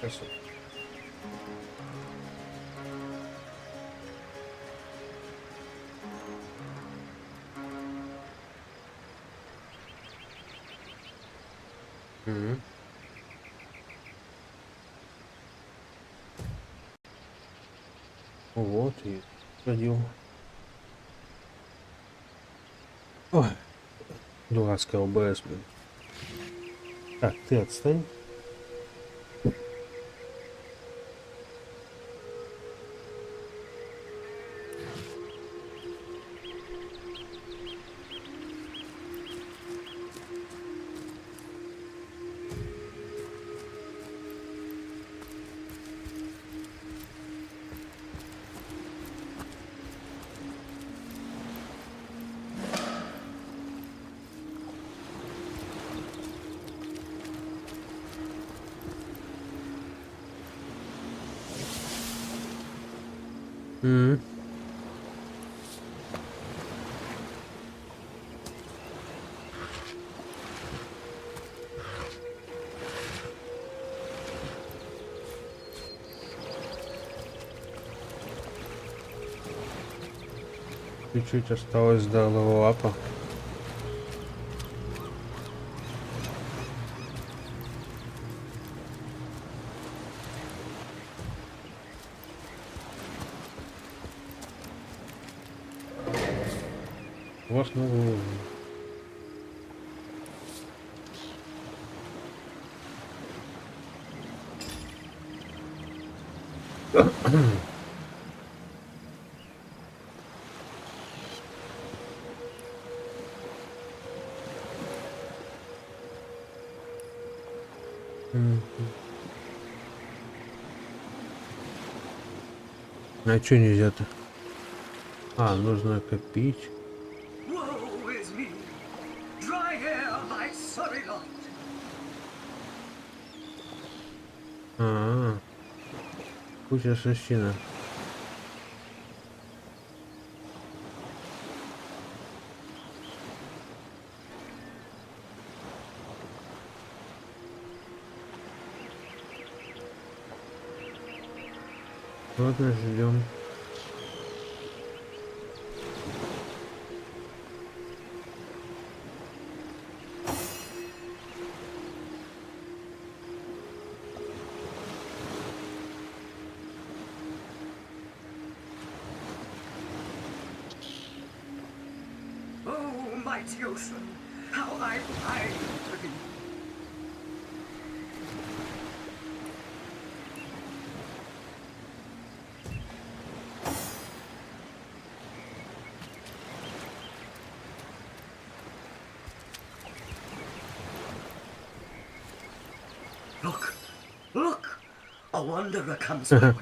Красота. Мгм. Вот и ходил. Ой, дурацкая ОБС, блин. Так, ты отстань. Мгм. Чуть-чуть осталось до левелапа. Вот, ну... Мгм. А чё нельзя-то? А, нужно копить. Woe is me! Dry hair, my sorry lot! А, путь ассасина. Ладно, ждем. Oh, mighty ocean, how I pine for thee! Look, look! A wanderer comes my way,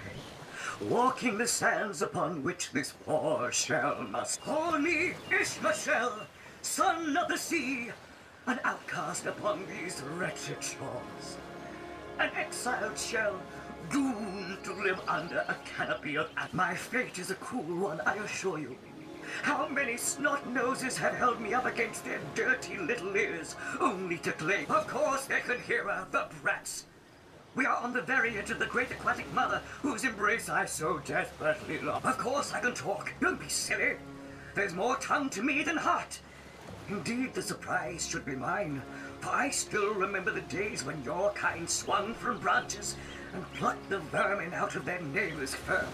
walking the sands upon which this poor shell must. Call me Ishmael, son of the sea, an outcast upon these wretched shores. An exiled shell, doomed to live under a canopy of... My fate is a cruel one, I assure you. How many snot noses have held me up against their dirty little ears, only to claim... Of course they can hear her, the brats! We are on the very edge of the great aquatic mother, whose embrace I so desperately love. Of course I can talk, don't be silly. There's more tongue to me than heart. Indeed, the surprise should be mine, for I still remember the days when your kind swung from branches and plucked the vermin out of their neighbor's fur.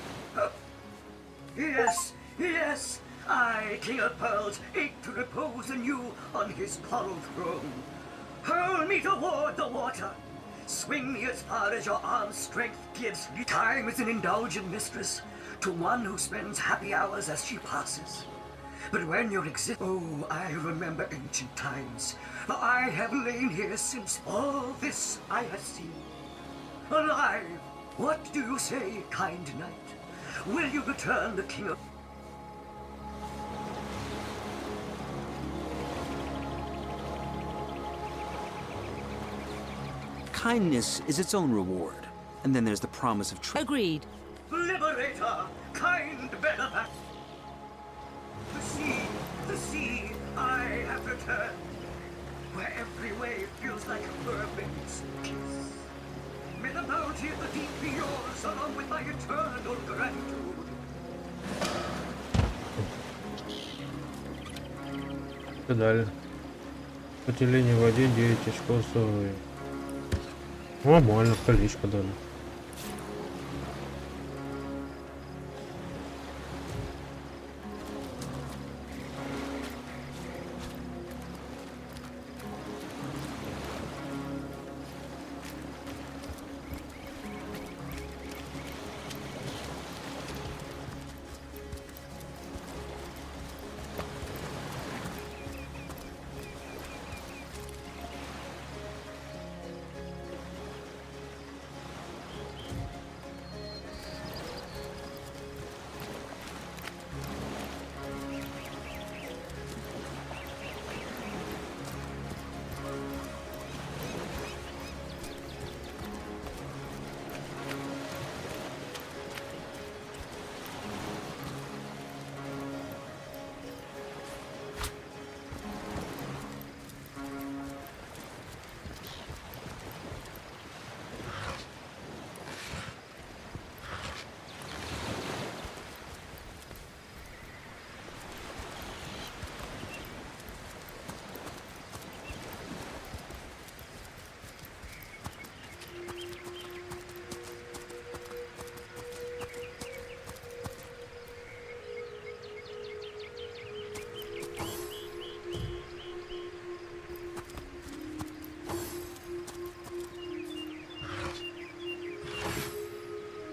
Yes, yes, I, King of Pearls, ache to repose anew on his coral throne. Hurl me toward the water. Swing me as far as your arm's strength gives. Time is an indulgent mistress to one who spends happy hours as she passes. But when you exist... Oh, I remember ancient times, for I have lain here since all this I have seen. Alive! What do you say, kind knight? Will you return the king of... Kindness is its own reward, and then there's the promise of Agreed. Liberator! Kind benefactor! The sea, I have returned, where every wave feels like a mermaid's kiss. May the bounty of the yours along with my eternal gratitude. Что дали? Потеряние в воде 9 очков здоровья. Нормально, колечко дали.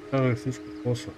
Старая фишка посох.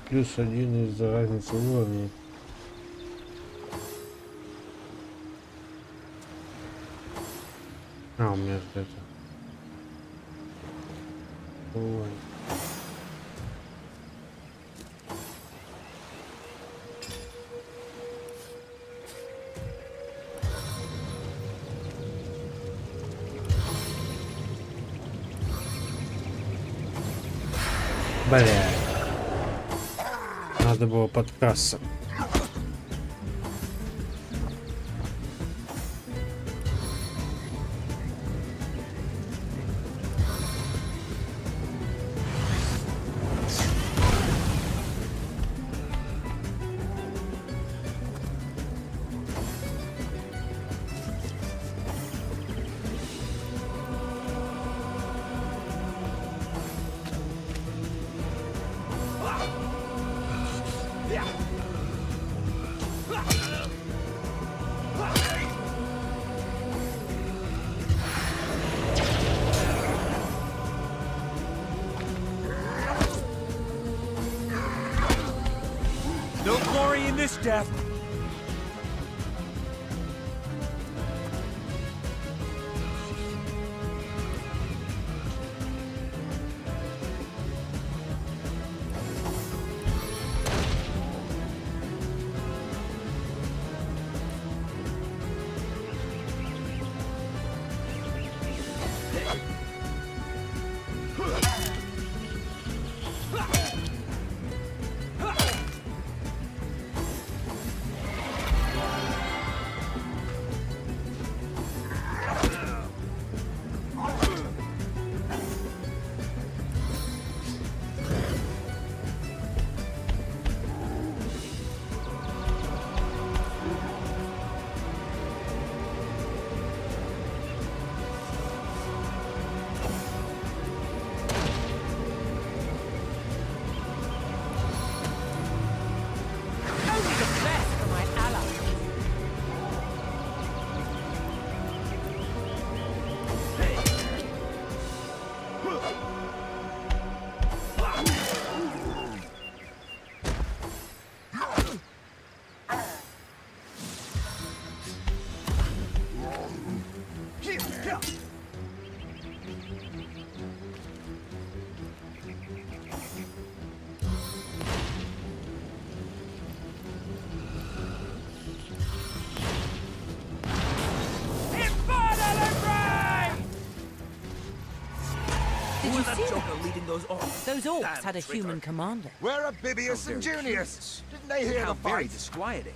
Плюс 1 из-за разницы уровней. А, у меня же это. Ой. Бля. Надо было подкрасться. No glory in this death. Did you see that? Joker leading those orcs? Those orcs Damn had a traitor. human commander. Where are Bibius and Junius? Didn't they hear How the very fight? disquieting.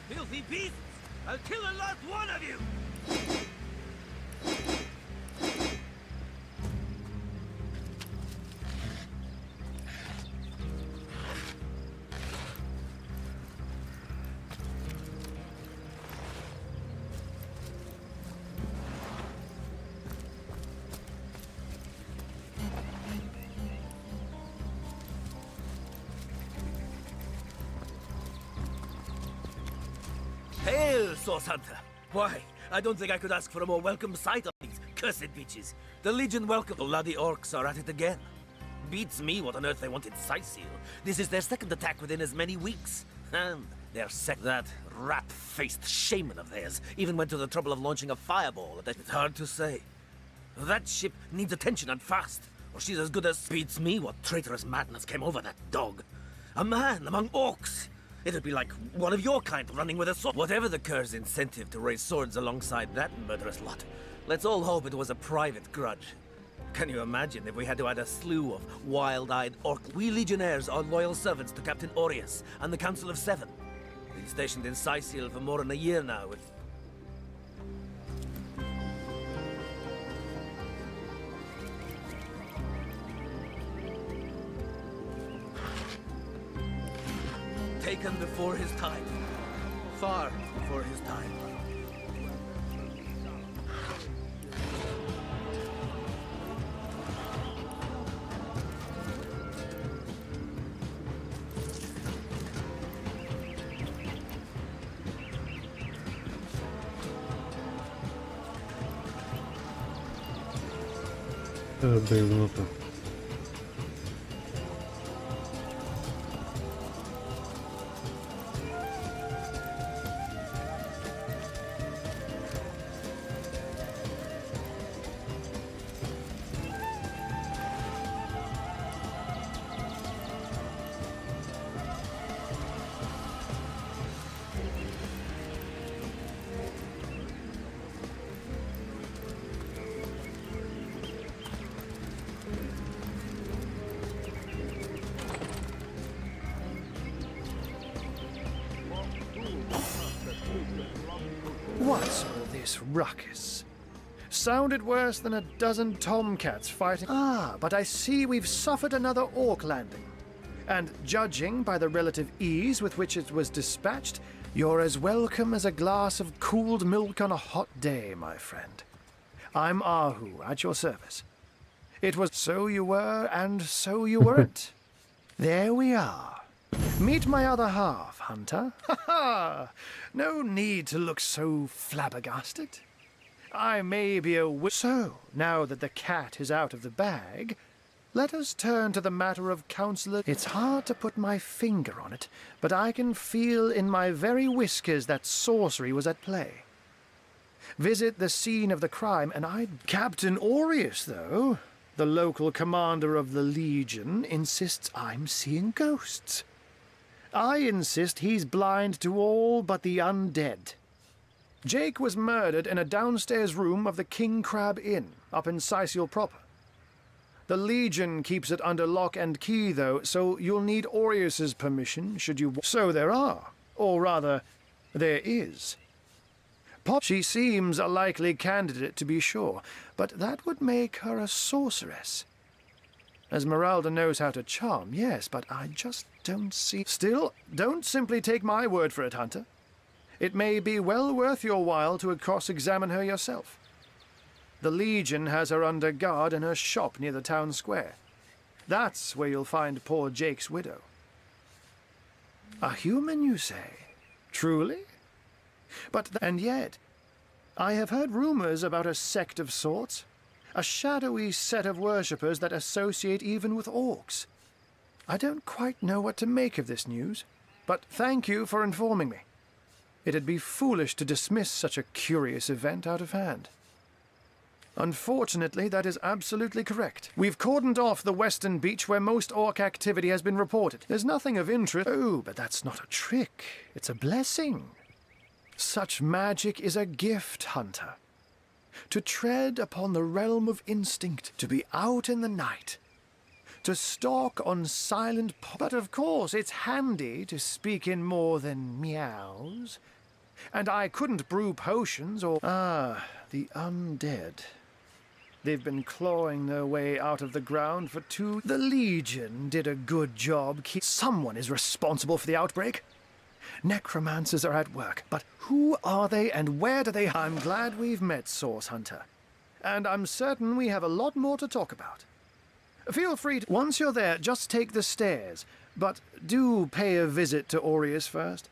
Filthy beasts! I'll kill the last one of you! Hail, Source Hunter! Why, I don't think I could ask for a more welcome sight of these cursed bitches. The Legion welcome. The bloody orcs are at it again. Beats me what on earth they want in Sightseal. This is their second attack within as many weeks. And their that rat-faced shaman of theirs even went to the trouble of launching a fireball. It's hard to say. That ship needs attention and fast, or she's as good as... Beats me what traitorous madness came over that dog. A man among orcs. It'd be like one of your kind running with a sword. Whatever the Cur's incentive to raise swords alongside that murderous lot, let's all hope it was a private grudge. Can you imagine if we had to add a slew of wild-eyed orc? We Legionnaires are loyal servants to Captain Aureus and the Council of Seven. Been stationed in Sightseal for more than a year now. Taken before his time. Far before his time. Бревно-то. What's all this ruckus? Sounded worse than a dozen tomcats fighting. Ah, but I see we've suffered another orc landing. And judging by the relative ease with which it was dispatched, you're as welcome as a glass of cooled milk on a hot day, my friend. I'm Ahu, at your service. It was so you were, and so you weren't. There we are. Meet my other half, Hunter. Ha ha! No need to look so flabbergasted. I may be a So, now that the cat is out of the bag, let us turn to the matter of Counselor. It's hard to put my finger on it, but I can feel in my very whiskers that sorcery was at play. Visit the scene of the crime, and Captain Aureus, though, the local commander of the Legion, insists I'm seeing ghosts. I insist he's blind to all but the undead. Jake was murdered in a downstairs room of the King Crab Inn, up in Sightseal proper. The Legion keeps it under lock and key, though, so you'll need Aureus's permission should you... So there are. Or rather, there is. She seems a likely candidate, to be sure, but that would make her a sorceress. Esmeralda knows how to charm, yes, but I just don't see... Still, don't simply take my word for it, Hunter. It may be well worth your while to cross-examine her yourself. The Legion has her under guard in her shop near the town square. That's where you'll find poor Jake's widow. A human, you say? Truly? And yet, I have heard rumors about a sect of sorts. A shadowy set of worshippers that associate even with orcs. I don't quite know what to make of this news, but thank you for informing me. It'd be foolish to dismiss such a curious event out of hand. Unfortunately, that is absolutely correct. We've cordoned off the western beach where most orc activity has been reported. There's nothing of interest. Oh, but that's not a trick. It's a blessing. Such magic is a gift, Hunter. To tread upon the realm of instinct, to be out in the night, to stalk on silent but of course it's handy to speak in more than meows. And I couldn't brew potions or... Ah, the undead. They've been clawing their way out of the ground for two... The Legion did a good job. Someone is responsible for the outbreak. Necromancers are at work, but who are they and where do they... I'm glad we've met, Source Hunter. And I'm certain we have a lot more to talk about. Feel free to... Once you're there, just take the stairs. But do pay a visit to Aureus first.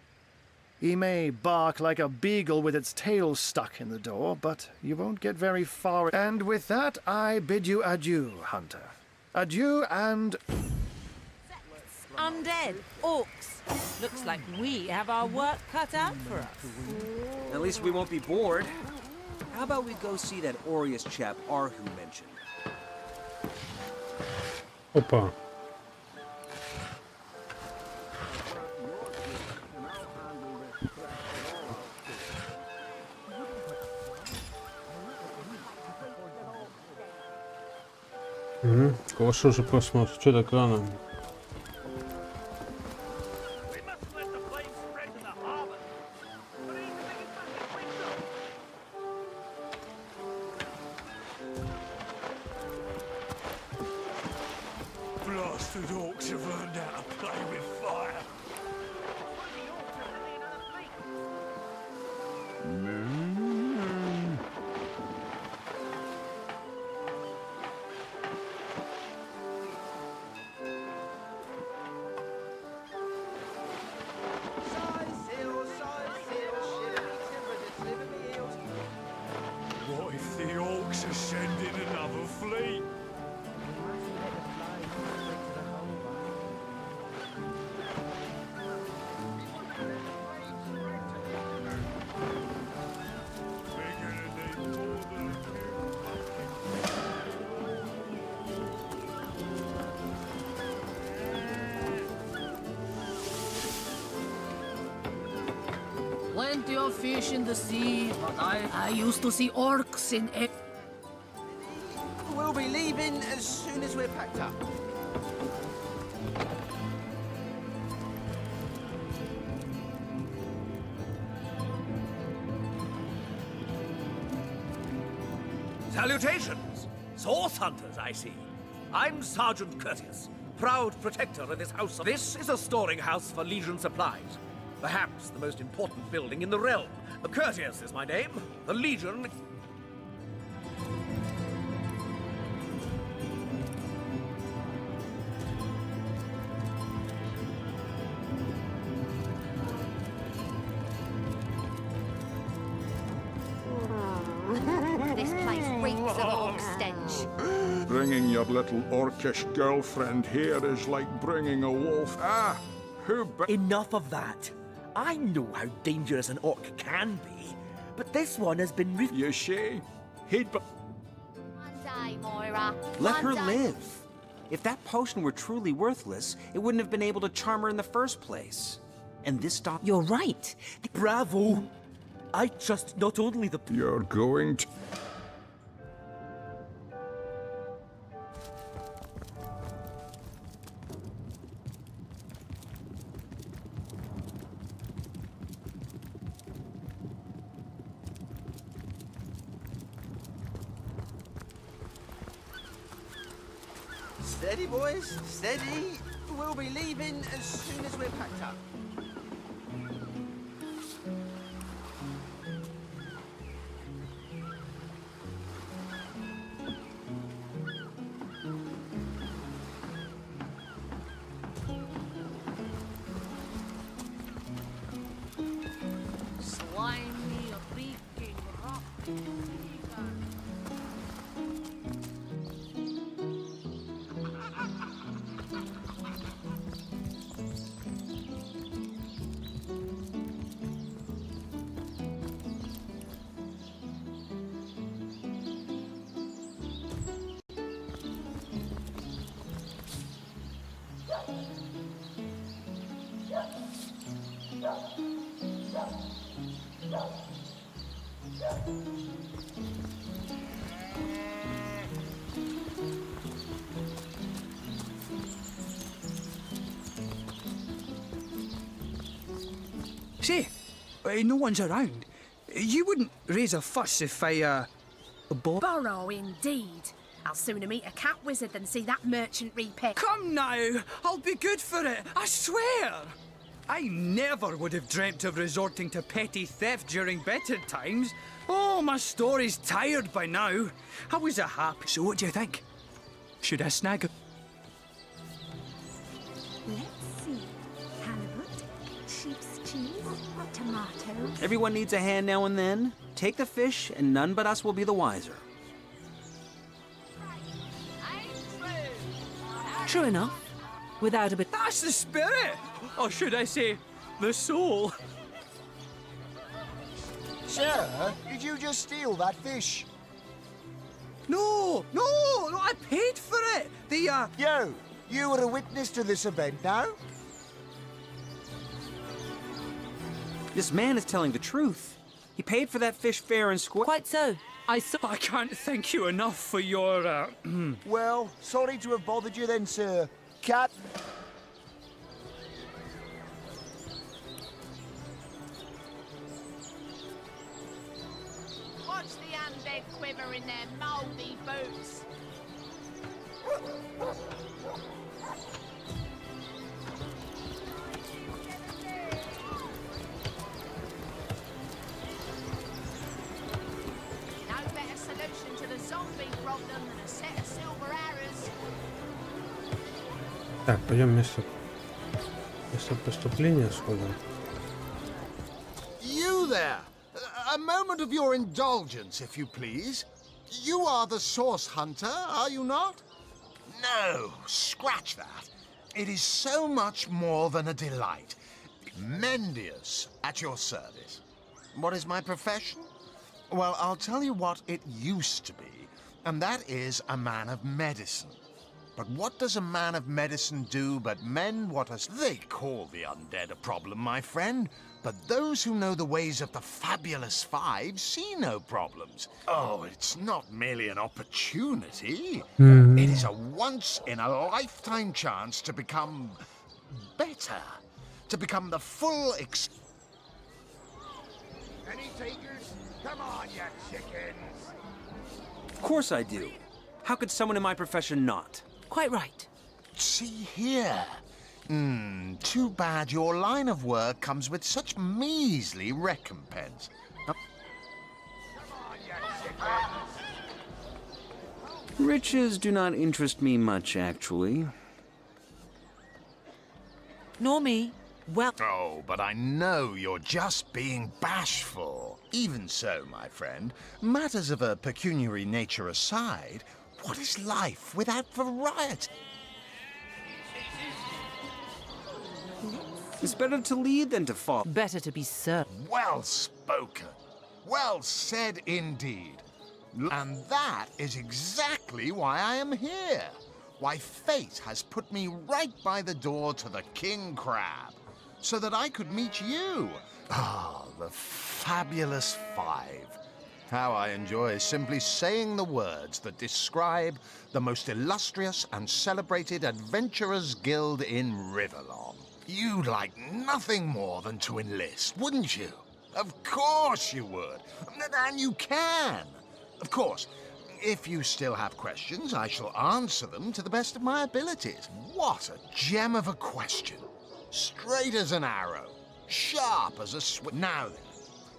He may bark like a beagle with its tail stuck in the door, but you won't get very far. And with that, I bid you adieu, Hunter. Adieu and... Undead. Orcs. Looks like we have our work cut out for us. At least we won't be bored. How about we go see that Aureus chap Arhu mentioned? Opa. Прошу же просмотр. Что так рано? Blasted orcs have learned how to play with fire. What if the orcs are sending another fleet? We're gonna need more than a few Plenty of fish in the sea, but I used to see orcs in it. We'll be leaving as soon as we're packed up. Salutations! Source hunters, I see. I'm Sergeant Curtius, proud protector of this house. This is a storing house for Legion supplies. Perhaps the most important building in the realm. Curtius is my name. The Legion... This place reeks of orc stench. Bringing your little orcish girlfriend here is like bringing a wolf. Ah, who Enough of that. I know how dangerous an orc can be, but this one has been... You say? He'd be... One day, Moira. Let One her day. live. If that potion were truly worthless, it wouldn't have been able to charm her in the first place. And this stop... You're right. Bravo! I trust not only the... You're going to... Steady, boys, steady. We'll be leaving as soon as we're packed up. Slimy, reeking rock. Say, no one's around. You wouldn't raise a fuss if I, Borrow indeed. I'll sooner meet a cat wizard than see that merchant repay. Come now, I'll be good for it, I swear. I never would have dreamt of resorting to petty theft during better times. Oh, my story's tired by now. I was a happy. So what do you think? Should I snag a... Let's see. Halibut, sheep's cheese, tomatoes. Everyone needs a hand now and then. Take the fish, and none but us will be the wiser. True enough. Without a bit. That's the spirit! Or should I say, the soul? Sir, did you just steal that fish? No, I paid for it. You were a witness to this event now? This man is telling the truth. He paid for that fish fair and square. Quite so. I can't thank you enough for your, Well, sorry to have bothered you then, sir. Cat. Watch the undead quiver in their mouldy boots. No better solution to the zombie problem than a set of silver arrows. Так, пойдем место преступления сходим. You there! A moment of your indulgence, if you please. You are the source hunter, are you not? No, scratch that. It is so much more than a delight. Mendius, at your service. What is my profession? Well, I'll tell you what it used to be, and that is a man of medicine. But what does a man of medicine do but mend what they call the undead a problem, my friend? But those who know the ways of the Fabulous Five see no problems. Oh, it's not merely an opportunity. It is a once-in-a-lifetime chance to become better. To become the full Any takers? Come on, you chickens! Of course I do. How could someone in my profession not? Quite right. See here. Too bad your line of work comes with such measly recompense. Riches do not interest me much, actually. Nor me. Well... Oh, but I know you're just being bashful. Even so, my friend, matters of a pecuniary nature aside, what is life without variety? It's better to lead than to follow. Better to be certain. Well spoken. Well said indeed. And that is exactly why I am here. Why fate has put me right by the door to the King Crab, so that I could meet you. Ah, the Fabulous Five. How I enjoy simply saying the words that describe the most illustrious and celebrated adventurers' guild in Riverlong. You'd like nothing more than to enlist, wouldn't you? Of course you would. And you can. Of course, if you still have questions, I shall answer them to the best of my abilities. What a gem of a question. Straight as an arrow. Sharp as a sword. Now then,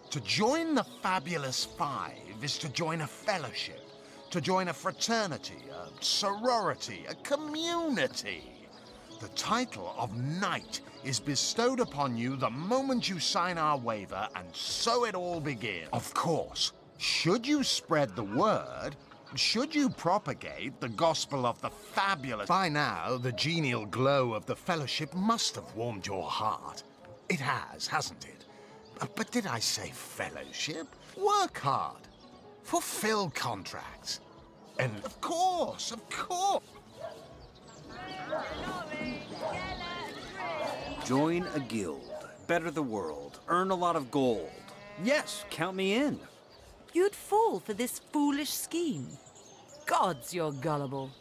to join the Fabulous Five is to join a fellowship, to join a fraternity, a sorority, a community. The title of Knight is bestowed upon you the moment you sign our waiver, and so it all begins. Of course, should you spread the word, should you propagate the gospel of the fabulous... By now, the genial glow of the fellowship must have warmed your heart. It has, hasn't it? But did I say fellowship? Work hard. Fulfill contracts. And of course, Join a guild. Better the world. Earn a lot of gold. Yes, count me in. You'd fall for this foolish scheme. Gods, you're gullible.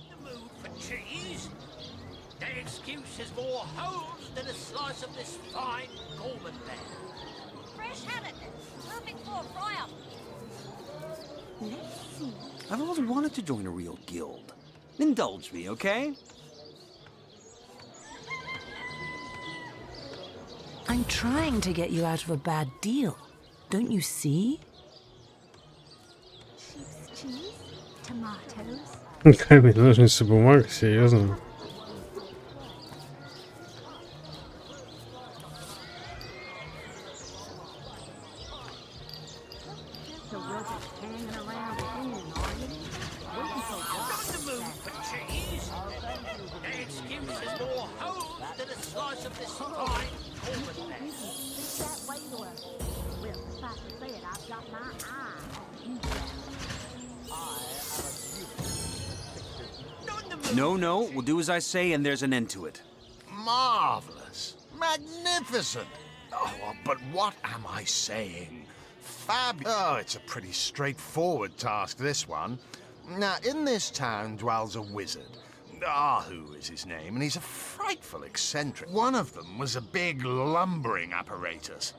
The move for cheese? That excuse is more holes than a slice of this fine Gorman there. Fresh haddock. Perfect for a fry-up. Let's see. I've always wanted to join a real guild. Indulge me, okay? I'm trying to get you out of a bad deal. Don't you see? Sheep's cheese, tomatoes. Камень, ножницы, бумага, серьезно. No, we'll do as I say and there's an end to it. Marvelous. Magnificent. Oh, but what am I saying? Oh, it's a pretty straightforward task, this one. Now, in this town dwells a wizard. Ahu is his name, and he's a frightful eccentric. One of them was a big lumbering apparatus.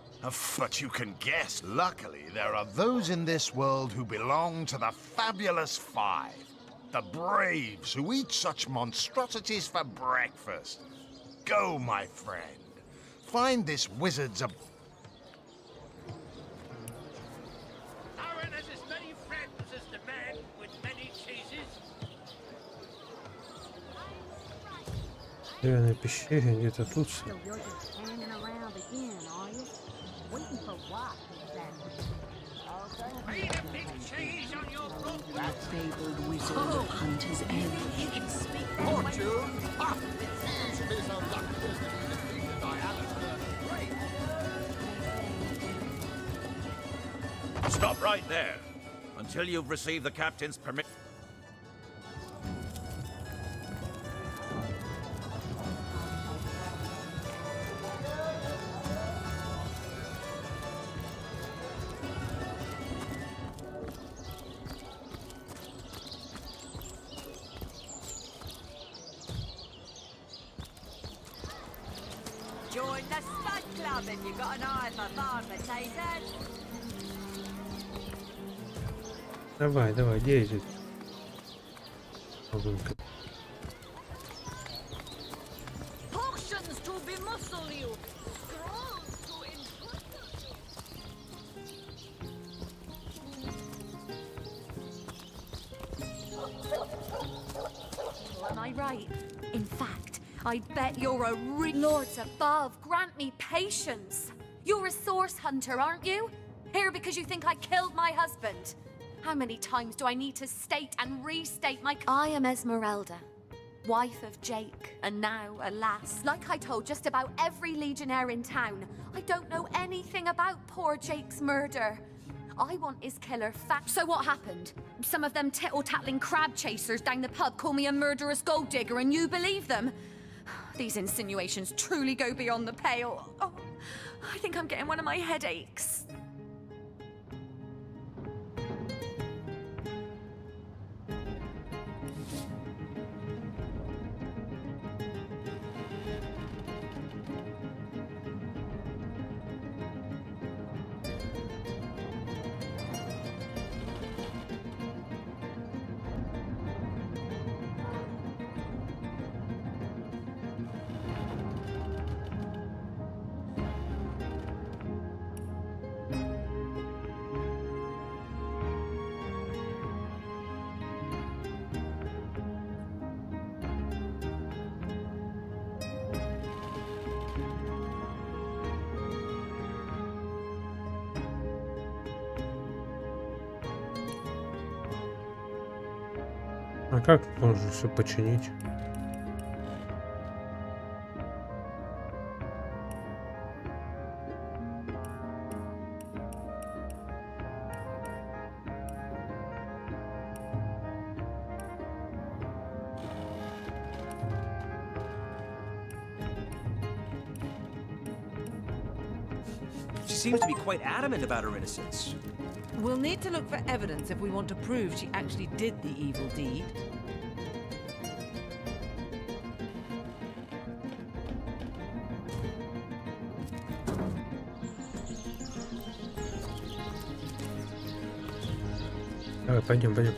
But you can guess, luckily, there are those in this world who belong to the Fabulous Five. The braves who eat such monstrosities for breakfast. Go, my friend. Find this wizard's Aaron has as many friends as the man with many cheeses. В деревянной пещере где-то тут. So you're just hanging around again, are you? Waiting for what, exactly? Eat a big cheese on your front. That fabled wizard of Hunter's Edge. You can speak fortune. Ah, it seems to be so lucky as to be defeated by Alistair the Great. Stop right there. Until you've received the captain's permission. Join the Spud Club if you've got an eye for farm potatoes. Давай, где идет? Potions to bemuscle you. Scrolls to impress. Am I right? In fact, I bet you're a Lords above, grant me patience. You're a source hunter, aren't you? Here because you think I killed my husband. How many times do I need to state and restate my... I am Esmeralda, wife of Jake, and now, alas, like I told just about every legionnaire in town, I don't know anything about poor Jake's murder. I want his killer fact. So what happened? Some of them tittle-tattling crab chasers down the pub call me a murderous gold digger and you believe them? These insinuations truly go beyond the pale. Oh, I think I'm getting one of my headaches. А как можно все починить? She seems to be quite adamant about her innocence. We'll need to look for evidence if we want to prove she actually did the evil deed. Давай, пойдем, пойдем.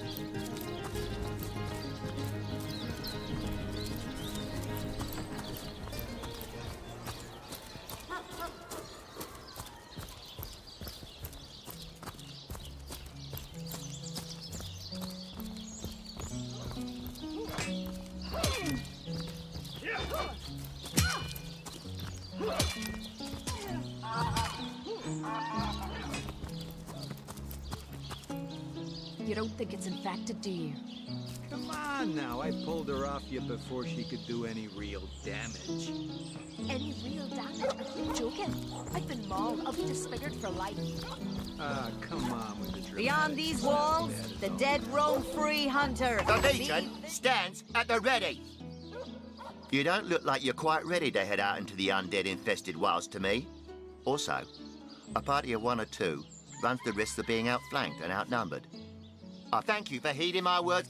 You don't think it's infected, do you? Come on now, I pulled her off you before she could do any real damage. Any real damage? Are you joking? I've been mauled. I'll be disfigured for life. Ah, come on with the dramatics. Beyond these walls, the dead roam free, Hunter. The Legion stands at the ready. You don't look like you're quite ready to head out into the undead-infested wilds to me. Also, a party of 1 or 2 runs the risk of being outflanked and outnumbered. I thank you for heeding my words.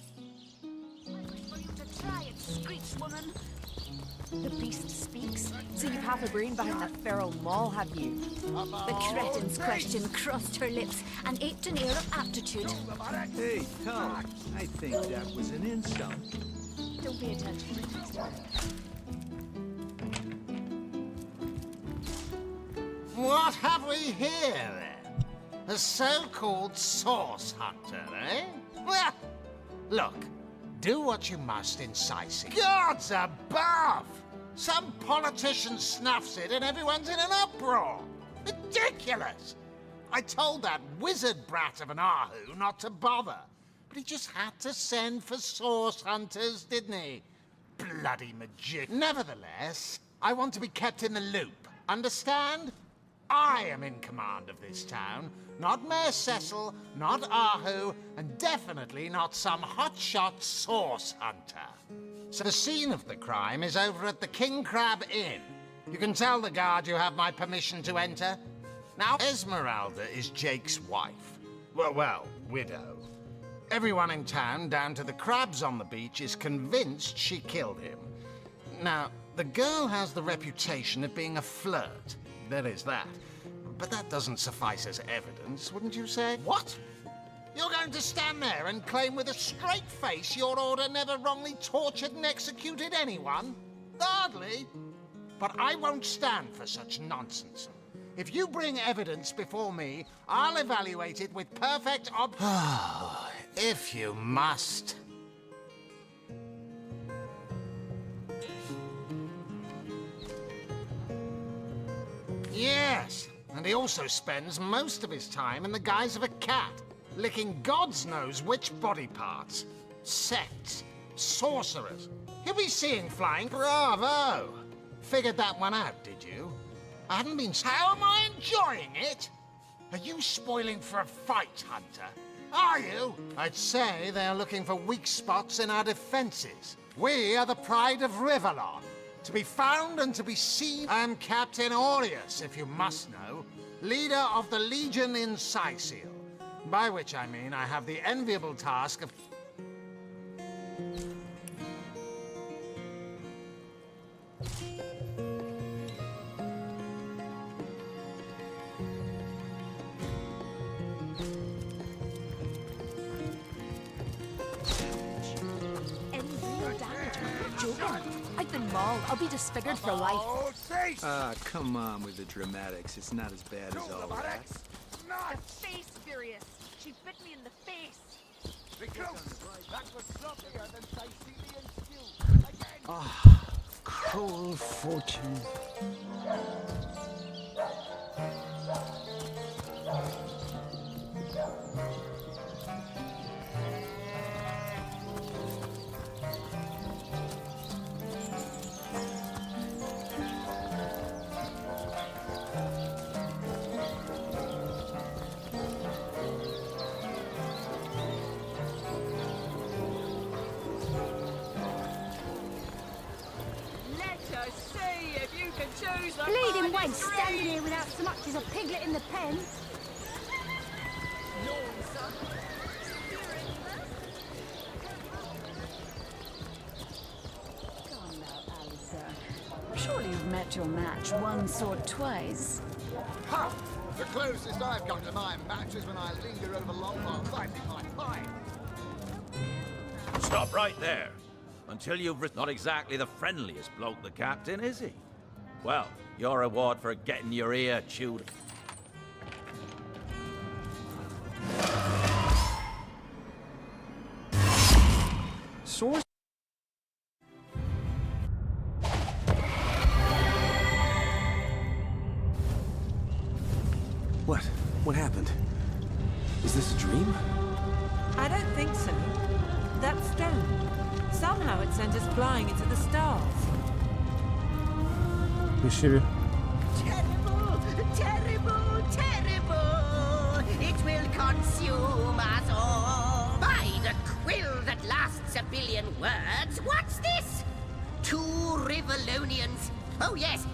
For you to try and screech, woman. The beast speaks, so you've half a brain behind that feral maul, have you? The cretin's question crossed her lips and aped an air of aptitude. Hey, Tom, I think that was an insult. Don't pay attention. What have we here, then? A so-called source hunter, eh? Well, look, do what you must in Sicily. Gods above! Some politician snuffs it and everyone's in an uproar. Ridiculous! I told that wizard brat of an Ahu not to bother, but he just had to send for source hunters, didn't he? Bloody magician. Nevertheless, I want to be kept in the loop. Understand? I am in command of this town, not Mayor Cecil, not Ahu, and definitely not some hotshot source hunter. So the scene of the crime is over at the King Crab Inn. You can tell the guard you have my permission to enter. Now, Esmeralda is Jake's wife. Well, widow. Everyone in town, down to the crabs on the beach, is convinced she killed him. Now, the girl has the reputation of being a flirt. There is that. But that doesn't suffice as evidence, wouldn't you say? What? You're going to stand there and claim with a straight face your order never wrongly tortured and executed anyone? Hardly. But I won't stand for such nonsense. If you bring evidence before me, I'll evaluate it with perfect if you must. Yes, and he also spends most of his time in the guise of a cat, licking God's knows which body parts. Sects, sorcerers. He'll be seeing flying. Bravo! Figured that one out, did you? I hadn't been... How am I enjoying it? Are you spoiling for a fight, Hunter? Are you? I'd say they're looking for weak spots in our defenses. We are the pride of Rivalon. To be found and to be seen. I'm Captain Aureus, if you must know, leader of the Legion in Sicily. By which I mean I have the enviable task of... I've been mauled. I'll be disfigured for life. Ah, come on with the dramatics. It's not as bad as all that. The face, Furious. She bit me in the face. That was sloppier than Sicilian stew. Ah, cruel fortune. Bleeding wench standing here without so much as a piglet in the pen. Come now, Alistair. Surely you've met your match once or twice. Ha! The closest I've come to my match is when I linger over Lombard fighting my pie. Stop right there. Until you've not exactly the friendliest bloke, the captain, is he? Well, your reward for getting your ear chewed. Source. What? What happened? Is this a dream? I don't think so. That stone. Somehow it sent us flying into the stars. Terrible, terrible, terrible. It will consume us all. By the quill that lasts a billion words, what's this? 2 Rivalonians. Oh, yes.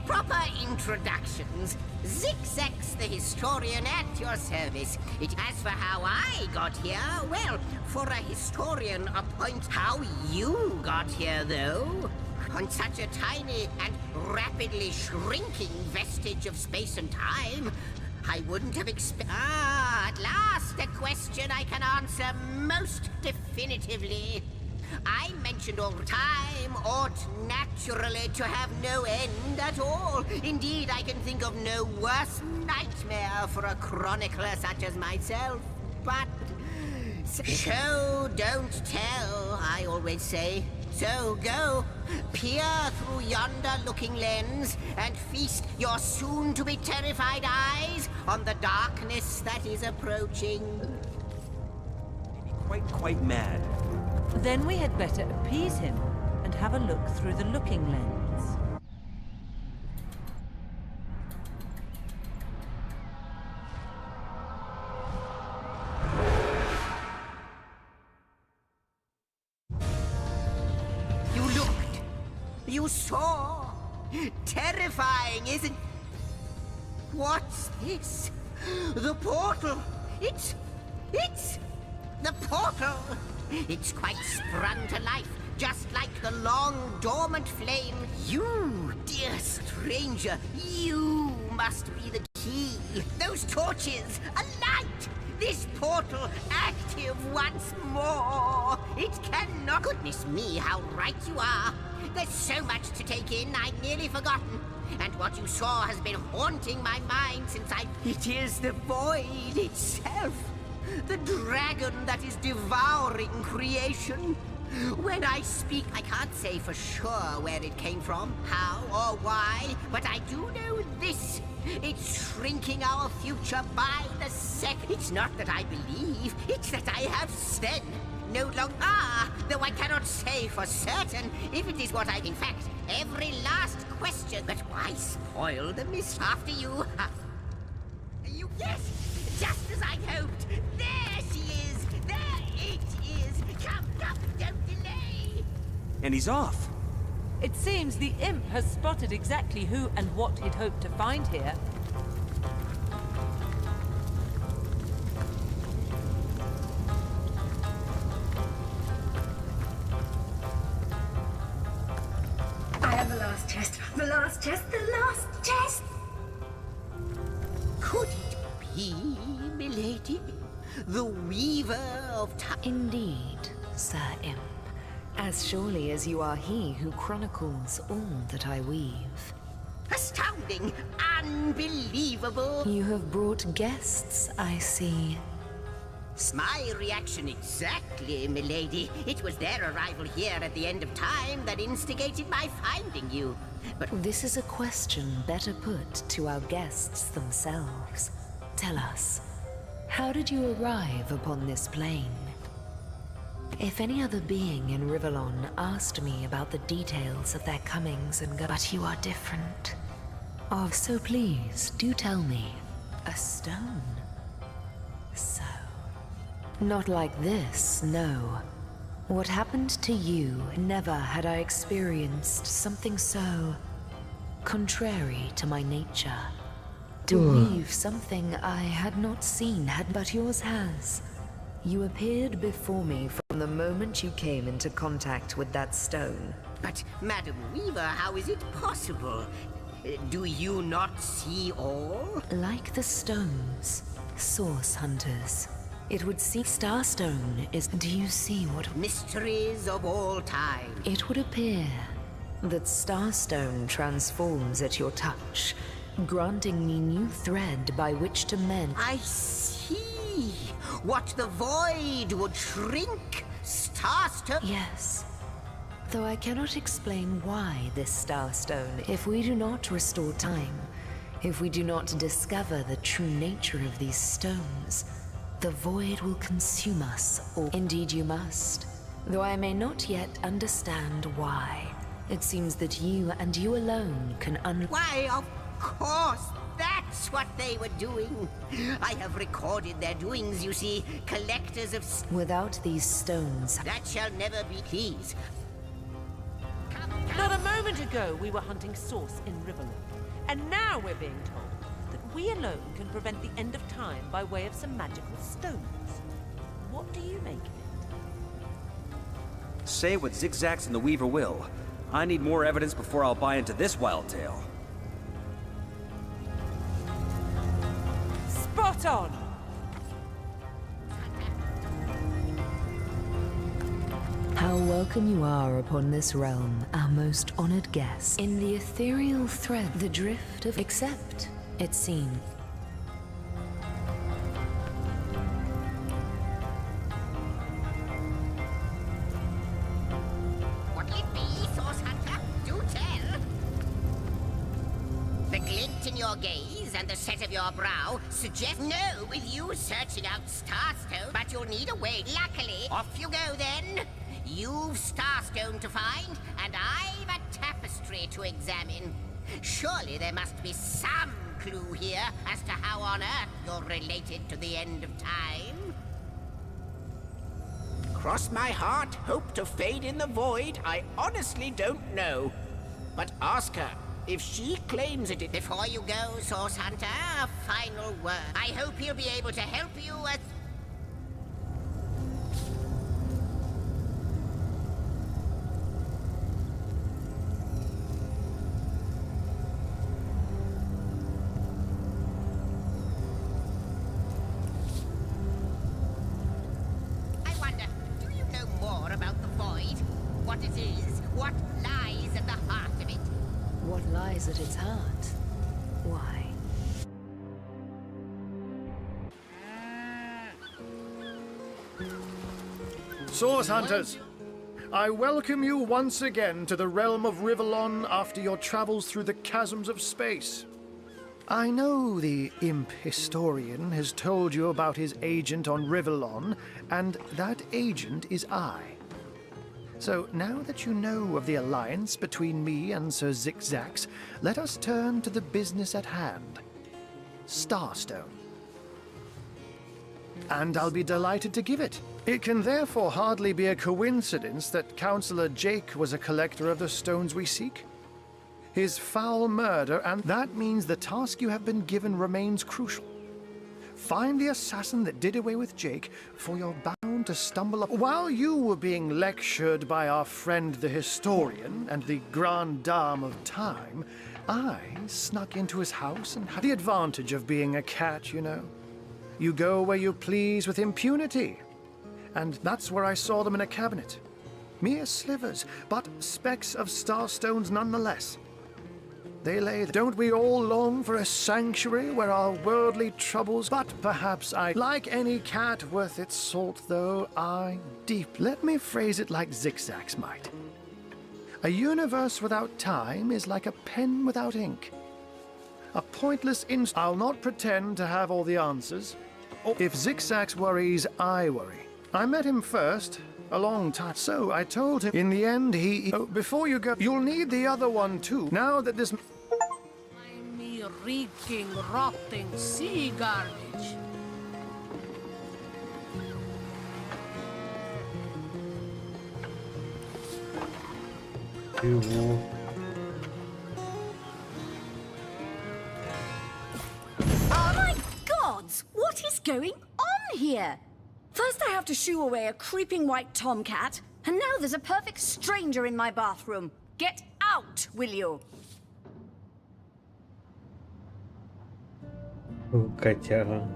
Proper introductions. Zigzags the historian at your service. As for how I got here, well, for a historian, a point how you got here, though. On such a tiny and rapidly shrinking vestige of space and time, I wouldn't have at last a question I can answer most definitively. I mentioned all time ought naturally to have no end at all. Indeed, I can think of no worse nightmare for a chronicler such as myself. But show, don't tell, I always say. So go, peer through yonder looking lens and feast your soon-to-be terrified eyes on the darkness that is approaching. Quite mad. Then we had better appease him and have a look through the looking lens. You looked. You saw. Terrifying, isn't... What's this? The portal. It's... the portal. It's quite sprung to life, just like the long dormant flame. You, dear stranger, you must be the key. Those torches, alight! This portal active once more. It cannot... Goodness me, how right you are. There's so much to take in, I'd nearly forgotten. And what you saw has been haunting my mind since I... It is the void itself. The dragon that is devouring creation. When I speak, I can't say for sure where it came from, how or why, but I do know this. It's shrinking our future by the second. It's not that I believe, it's that I have said. No longer are, though I cannot say for certain if it is what I... In fact, every last question. But why spoil the mist after you? You... Yes! Just as I hoped! There she is! There it is! Come, don't delay! And he's off. It seems the imp has spotted exactly who and what he'd hoped to find here. I have the last chest. The last chest. The last chest. Could it be, milady? The weaver of time? Indeed, Sir Imp. As surely as you are he who chronicles all that I weave. Astounding! Unbelievable! You have brought guests, I see. My reaction exactly, milady. It was their arrival here at the end of time that instigated my finding you. But this is a question better put to our guests themselves. Tell us, how did you arrive upon this plane? If any other being in Rivellon asked me about the details of their comings and but you are different. Oh, so please, do tell me. A stone? So... Not like this, no. What happened to you, never had I experienced something so... contrary to my nature. To weave something I had not seen, but yours has. You appeared before me from the moment you came into contact with that stone. But, Madam Weaver, how is it possible? Do you not see all? Like the stones, source hunters. It would seem Starstone is... Do you see what... Mysteries of all time. It would appear that Starstone transforms at your touch, granting me new thread by which to mend. I see. What the void would shrink, Starstone... Yes. Though I cannot explain why this Starstone, if we do not restore time, if we do not discover the true nature of these stones, the void will consume us, or indeed you must. Though I may not yet understand why. It seems that you and you alone can Why, of course, that's what they were doing. I have recorded their doings, you see, collectors of... Without these stones... That shall never be, please. Not a moment ago, we were hunting source in Riverlong. And now we're being told that we alone can prevent the end of time by way of some magical stones. What do you make of it? Say what Zigzags and the Weaver will. I need more evidence before I'll buy into this wild tale. Spot on! How welcome you are upon this realm, our most honored guest. In the ethereal thread, the drift of... Except, it seems... What'll it be, Source Hunter? Do tell. The glint in your gaze and the set of your brow suggest no with you searching out Starstone, but you'll need a way. Luckily, off you go then. You've Starstone to find, and I've a tapestry to examine. Surely there must be some clue here as to how on earth you're related to the end of time. Cross my heart, hope to fade in the void, I honestly don't know. But ask her. If she claims it... Before you go, Source Hunter, a final word. I hope he'll be able to help you as... I wonder, do you know more about the void? What it is? What lies at the heart of it? What lies at its heart? Why? Source Hunters, I welcome you once again to the realm of Riverlon after your travels through the chasms of space. I know the imp historian has told you about his agent on Riverlon, and that agent is I. So now that you know of the alliance between me and Sir Zigzags, let us turn to the business at hand. Starstone. And I'll be delighted to give it. It can therefore hardly be a coincidence that Councillor Jake was a collector of the stones we seek. His foul murder, and that means the task you have been given remains crucial. Find the assassin that did away with Jake, for you're bound to stumble up. While you were being lectured by our friend the historian and the grande dame of time, I snuck into his house and had the advantage of being a cat, you know. You go where you please with impunity. And that's where I saw them in a cabinet. Mere slivers, but specks of starstones nonetheless. They lay there. Don't we all long for a sanctuary where our worldly troubles... But perhaps I... Like any cat worth its salt, though, I deep... Let me phrase it like Zigzags might. A universe without time is like a pen without ink. A pointless I'll not pretend to have all the answers. If Zigzags worries, I worry. I met him first, a long time. So I told him. In the end, he... Oh, before you go, you'll need the other one too. Now that this... Me reeking, rotting sea garbage. Oh my gods! What is going on here? First I have to shoo away a creeping white tomcat, and now there's a perfect stranger in my bathroom. Get out, will you? Котяга.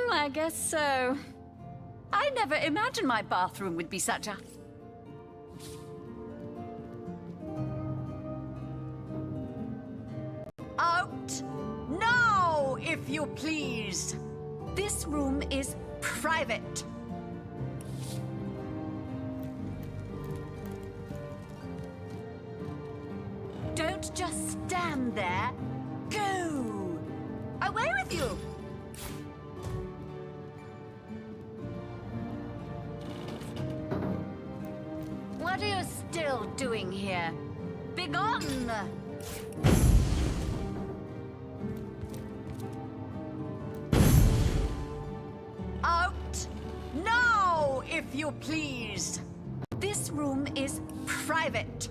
I guess so. I never imagined my bathroom would be such a... Out! Now, if you please! This room is private. Don't just stand there. Go! Away with you! What are you still doing here? Begone! Out! Now, if you please! This room is private.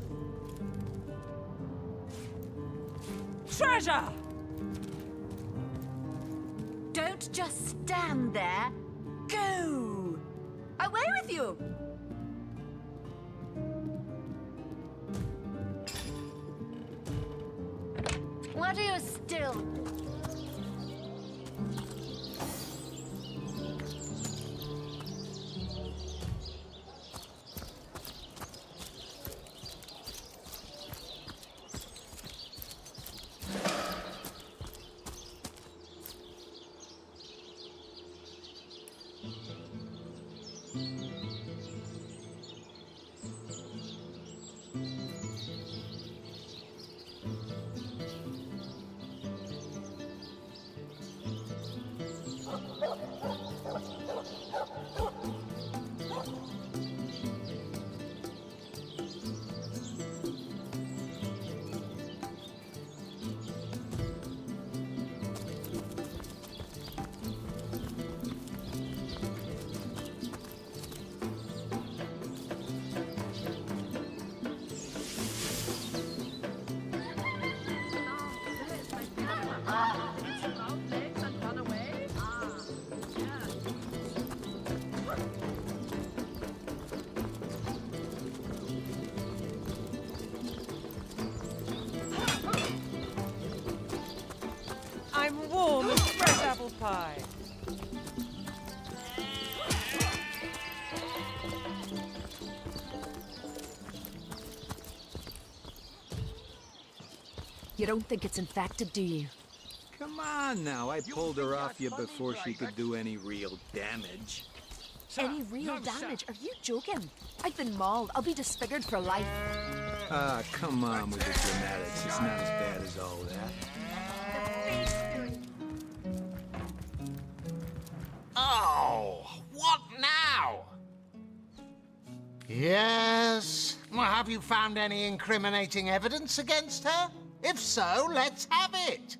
Treasure! Don't just stand there. Go! Away with you! What are you still... I'm warm as fresh apple pie. You don't think it's infected, do you? Come on now, I pulled her off you before she could do any real damage. Any real damage? Are you joking? I've been mauled. I'll be disfigured for life. Ah, come on with the dramatics. It's not as bad as all that. Oh, what now? Yes? Well, have you found any incriminating evidence against her? If so, let's have it.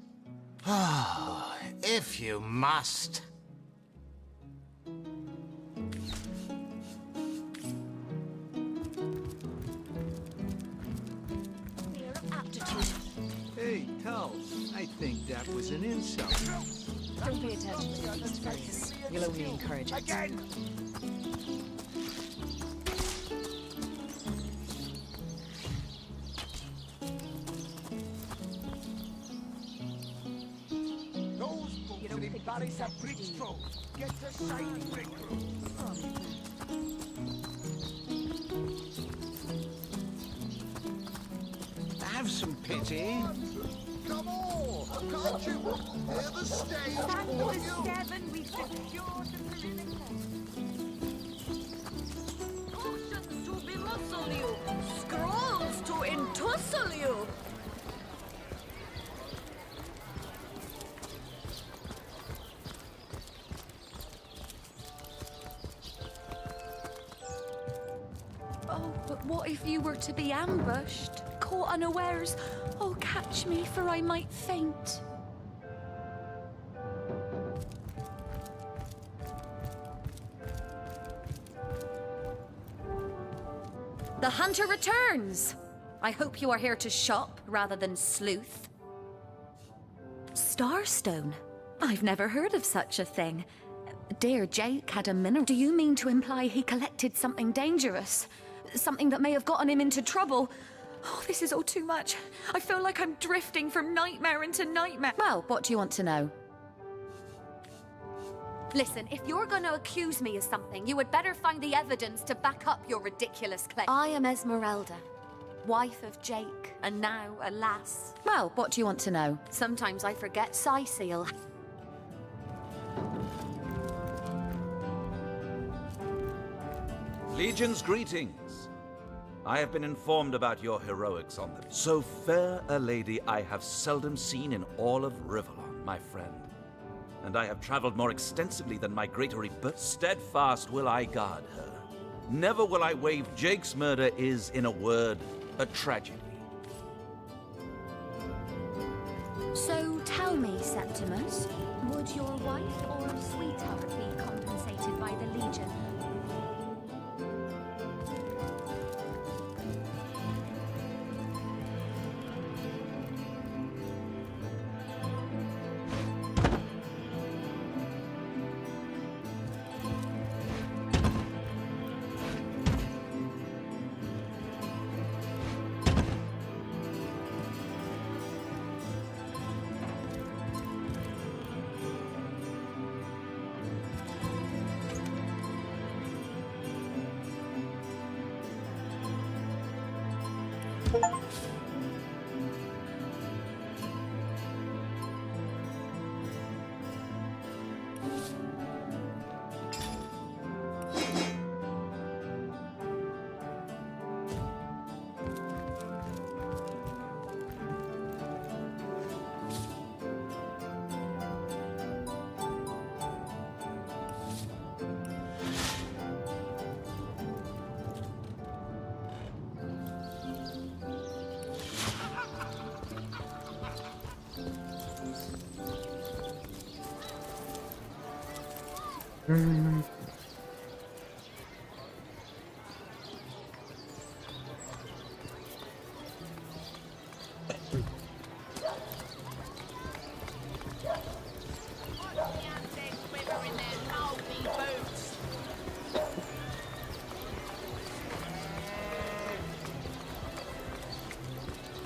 If you must. Hey, Tull, I think that was an insult. Don't pay attention to the beast face. You'll only encourage it. Again! Those books that embarrass a bridge throw. Get the shiny brick Have some pity. Come on! Can't you hear the stage for you? 7, we secured the perimeter. Potions to bemuscle you. Scrolls to entussle you. What if you were to be ambushed, caught unawares? Oh, catch me, for I might faint. The hunter returns! I hope you are here to shop rather than sleuth. Starstone? I've never heard of such a thing. Dear Jake had a mineral. Do you mean to imply he collected something dangerous? Something that may have gotten him into trouble? Oh, this is all too much. I feel like I'm drifting from nightmare into nightmare. Well, what do you want to know? Listen, if you're going to accuse me of something, you would better find the evidence to back up your ridiculous claim. I am Esmeralda, wife of Jake, and now, alas. Well, what do you want to know? Sometimes I forget Cyseal. Legion's greetings. I have been informed about your heroics on the... So fair a lady I have seldom seen in all of Rivellon, my friend. And I have traveled more extensively than my greater but steadfast will I guard her. Never will I waive. Jake's murder is, in a word, a tragedy. So tell me, Septimus, would your wife or sweetheart be compensated by the Legion?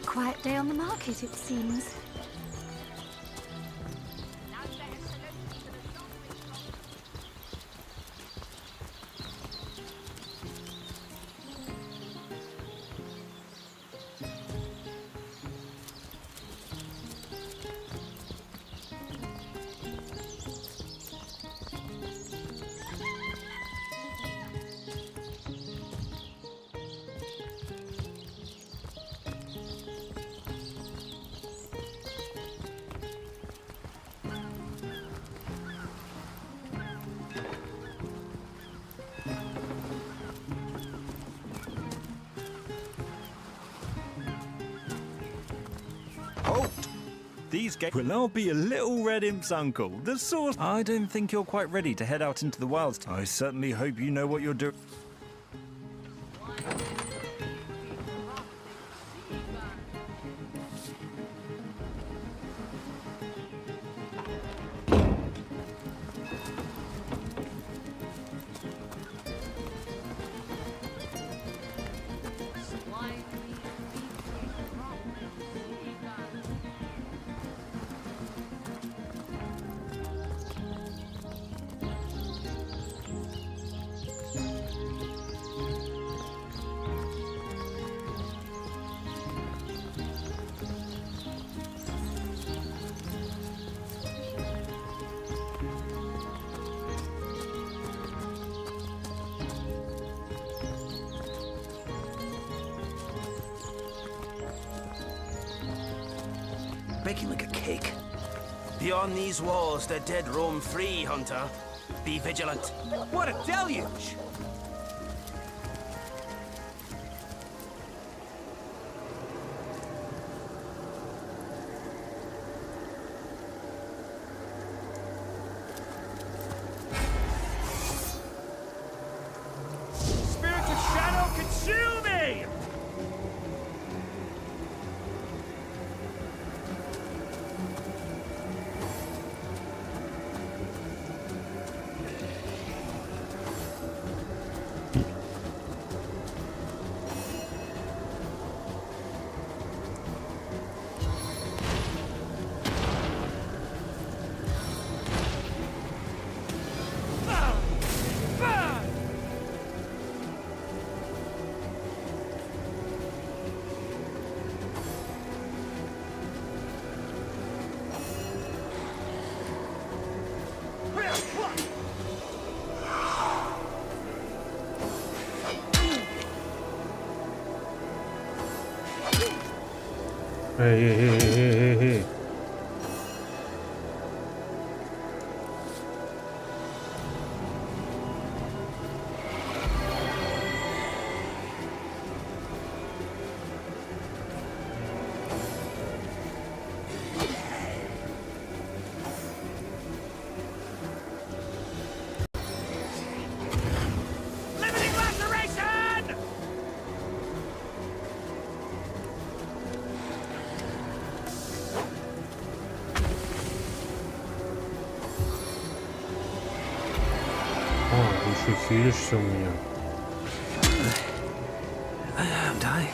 Quiet day on the market, it seems. These gates will all be a little red imp's uncle. The source. I don't think you're quite ready to head out into the wilds. I certainly hope you know what you're doing. Baking like a cake. Beyond these walls, the dead roam free, Hunter. Be vigilant. What a deluge! Эй. Limiting laceration! А, ты еще хилишься у меня. I'm dying.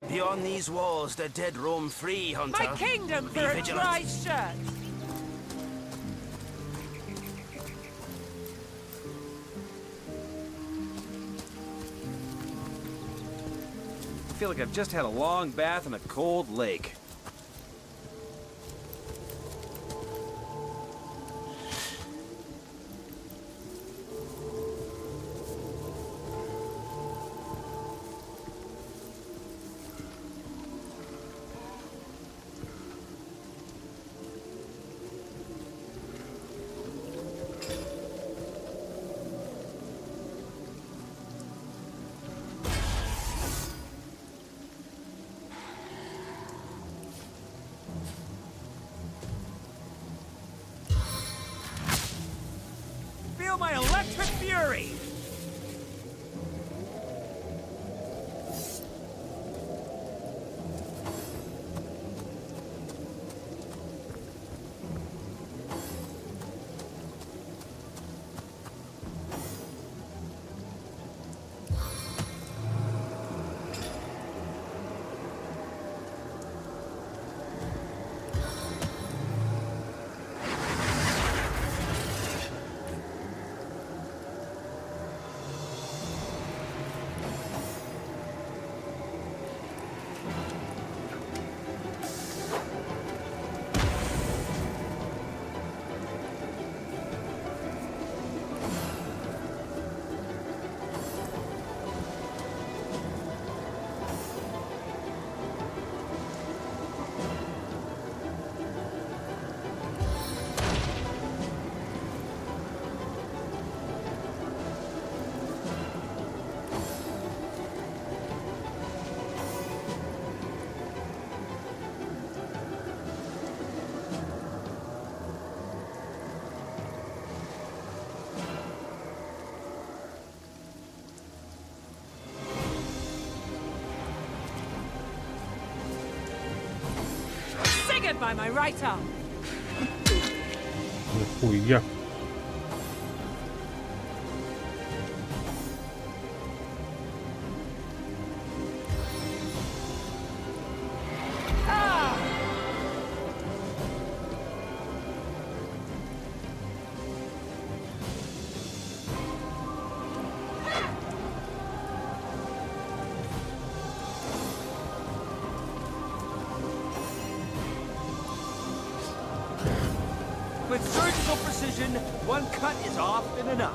Beyond these walls, the dead roam free, Hunter. My kingdom Be for a vigilant. dry shirt! I feel like I've just had a long bath in a cold lake. Feel my electric fury! Sing it by my right arm! Нихуя. With surgical precision, one cut is often enough.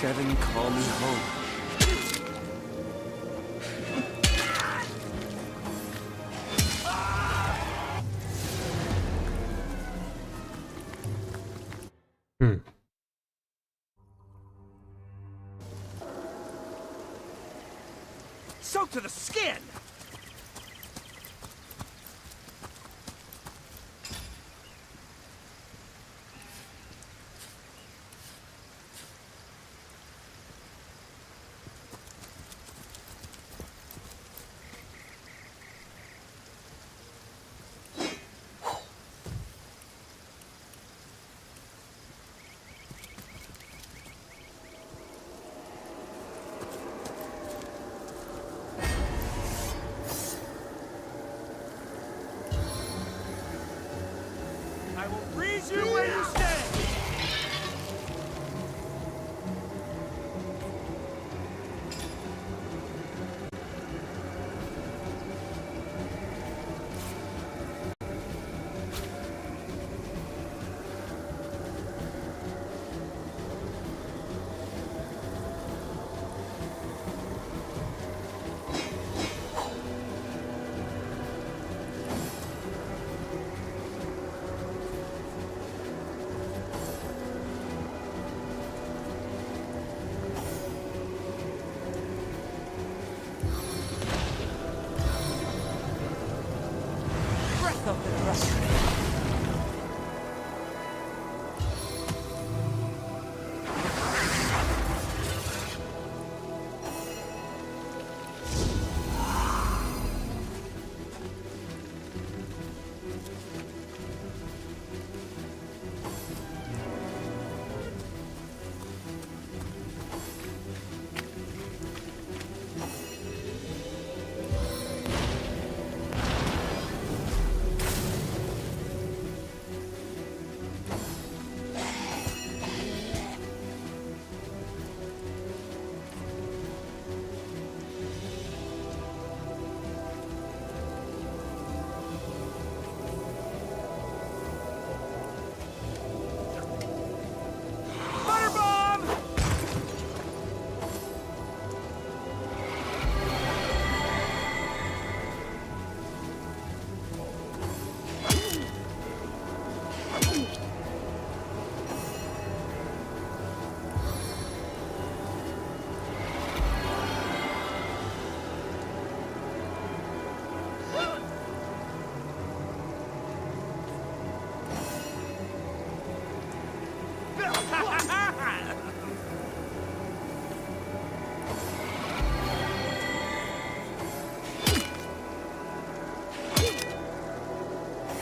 Seven call me home. Soaked to the skin! I will freeze you where you stand! Breath of the dragon.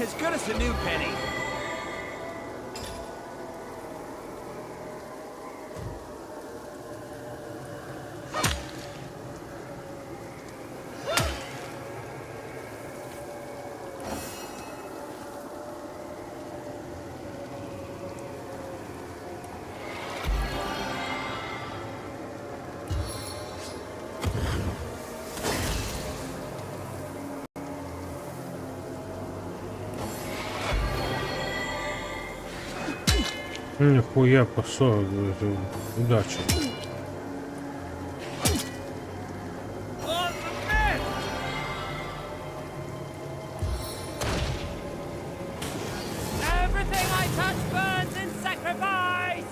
As good as a new penny. Нихуя по 40, удачи. Everything I touch burns in sacrifice!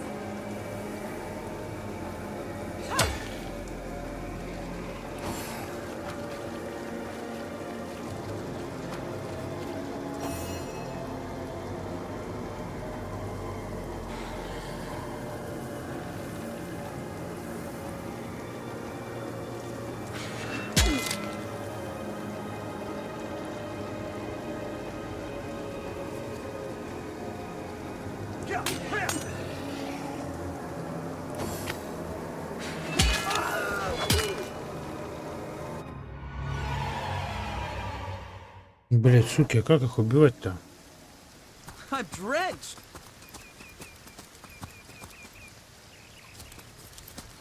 Блять, суки, а как их убивать-то? I'm drenched.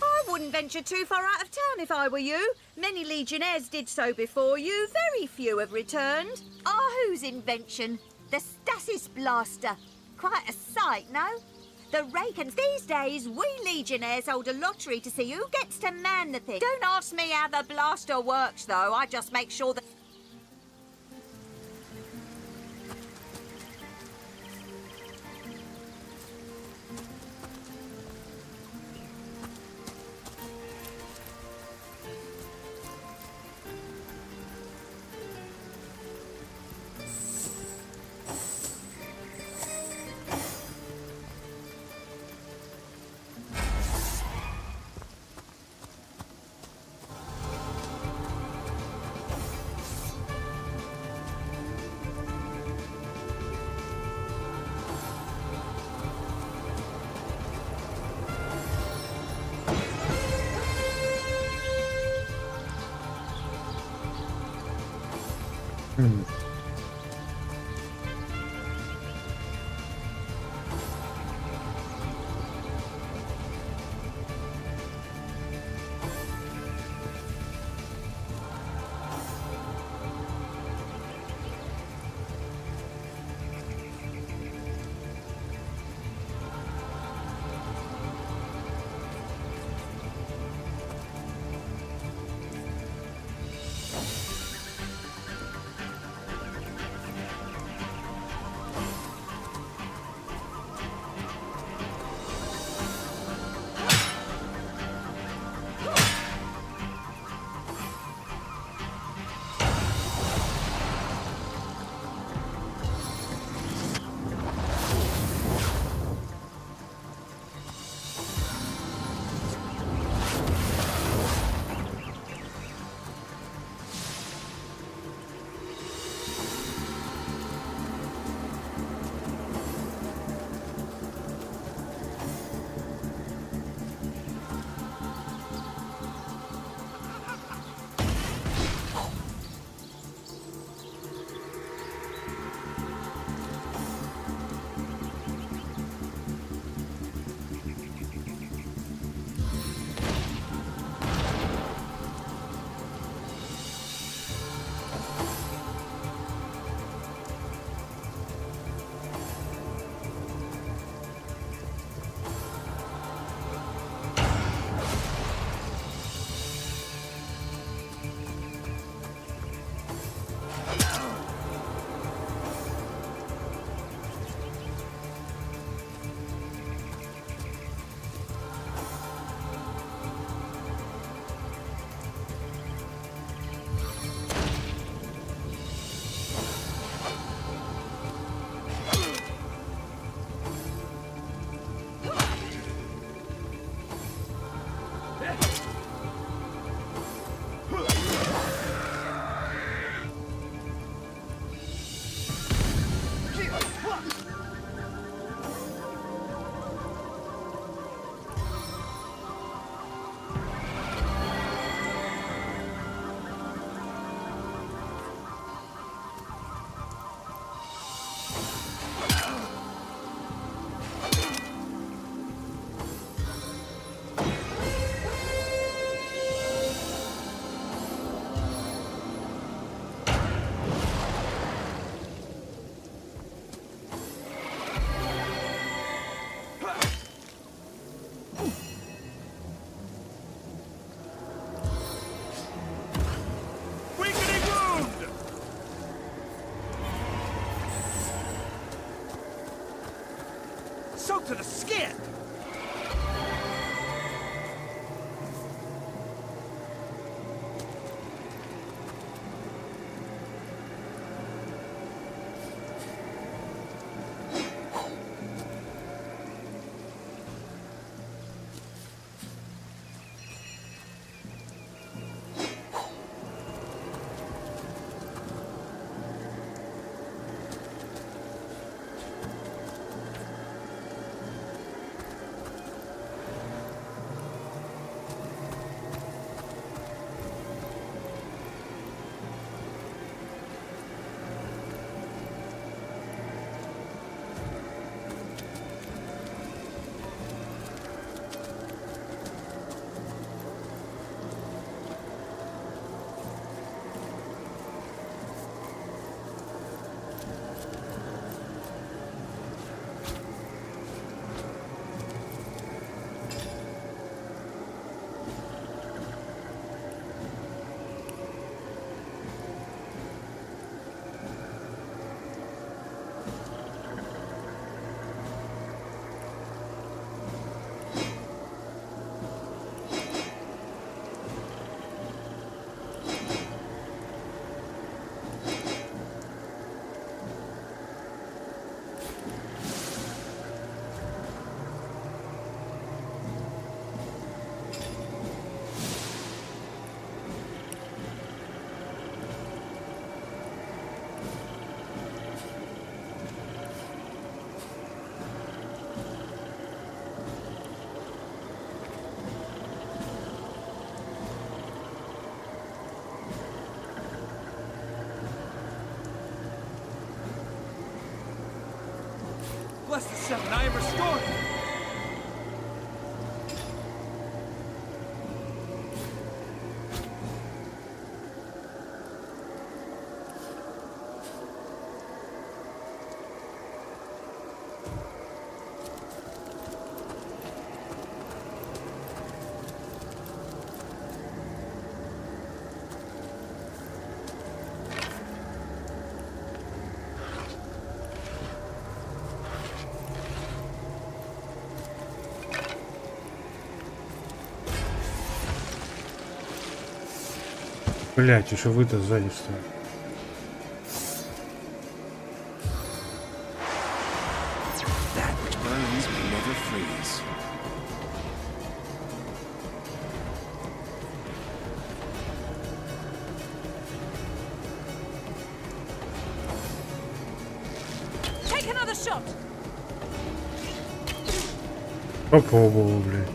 I wouldn't venture too far out of town if I were you. Many legionnaires did so before you. Very few have returned. Ah, whose invention? The stasis blaster. Quite a sight, no? The Rakens. These days, we Legionnaires hold a lottery to see who gets to man the thing. Don't ask me how the blaster works, though. I just make sure that... Soaked to the skin! Bless the seven, I am restored! Блять, еще вы-то сзади стоите. That which burns may never freeze. Take another shot! Попробовал, блядь.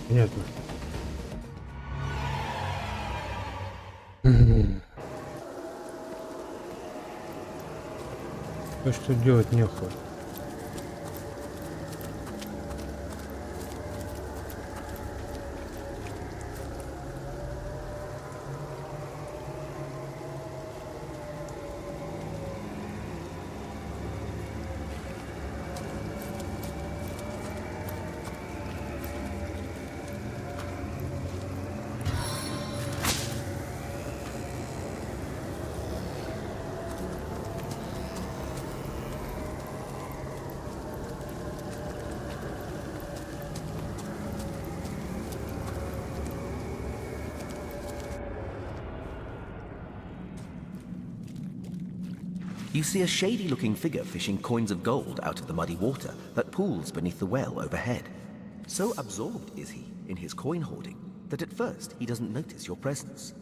Понятно. То, что делать нехуй. You see a shady-looking figure fishing coins of gold out of the muddy water that pools beneath the well overhead. So absorbed is he in his coin hoarding that at first he doesn't notice your presence.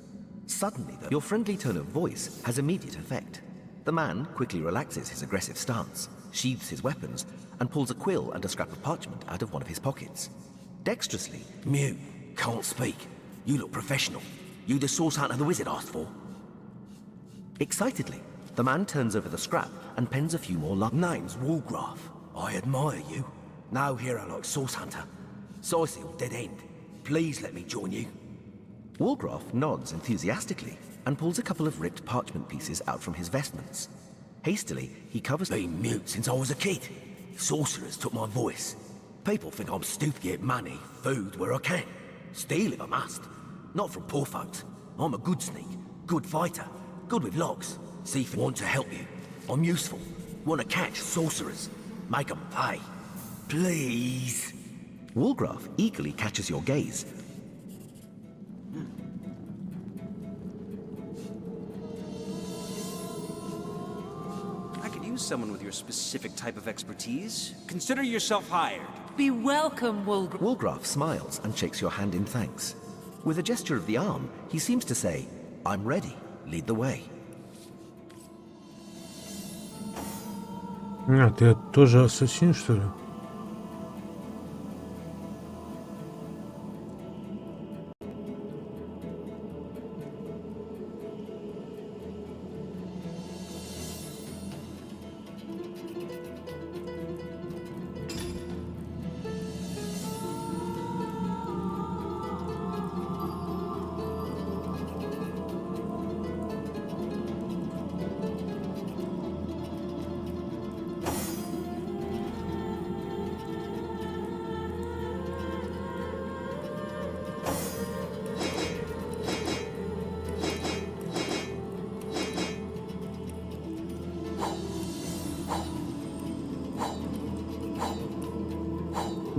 Suddenly, though, your friendly tone of voice has immediate effect. The man quickly relaxes his aggressive stance, sheathes his weapons, and pulls a quill and a scrap of parchment out of one of his pockets. Dexterously, Mute, can't speak. You look professional. You the source hunter the wizard asked for? excitedly, the man turns over the scrap and pens a few more lines. Name's Woolgraf. I admire you. No hero like Source Hunter. Sysil, dead end. Please let me join you. Woolgraf nods enthusiastically and pulls a couple of ripped parchment pieces out from his vestments. Hastily, he covers... Been mute since I was a kid. Sorcerers took my voice. People think I'm stupid to get money, food where I can. Steal if I must. Not from poor folks. I'm a good sneak, good fighter, good with locks. See if I want to help you. I'm useful. Want to catch sorcerers. Make 'em pay. Please. Woolgraf eagerly catches your gaze. I could use someone with your specific type of expertise. Consider yourself hired. Be welcome, Woolgraf. Woolgraf smiles and shakes your hand in thanks. With a gesture of the arm, he seems to say, I'm ready. Lead the way. А, ты тоже ассасин, что ли?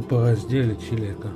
По разделе человека.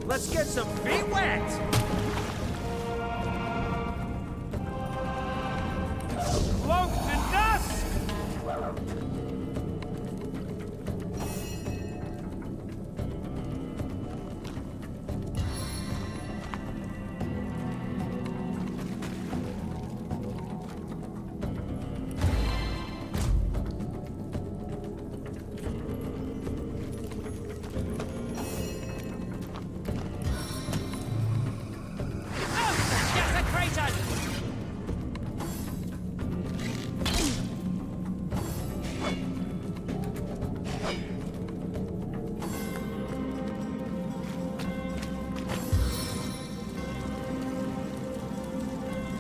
Let's get some feet wet! Cloaked in dust!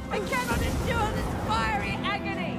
I cannot endure this fiery agony!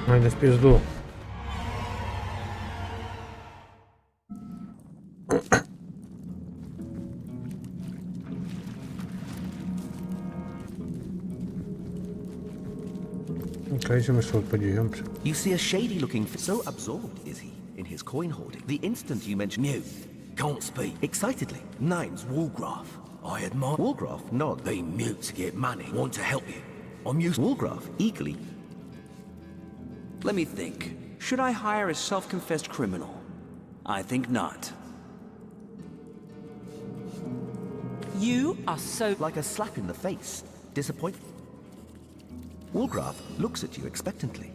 Ай, да в пизду. Конечно, мы что подъемся. You see a shady-looking... So absorbed is he in his coin hoarding. The instant you mention... Mute. Can't speak. Excitedly. Name's Woolgraf. I admire... Woolgraf nod. Being mute to get money. Want to help you. I'm used... Woolgraf eagerly. Let me think. Should I hire a self-confessed criminal? I think not. You are so... Like a slap in the face. Disappoint... Woolgraf looks at you expectantly.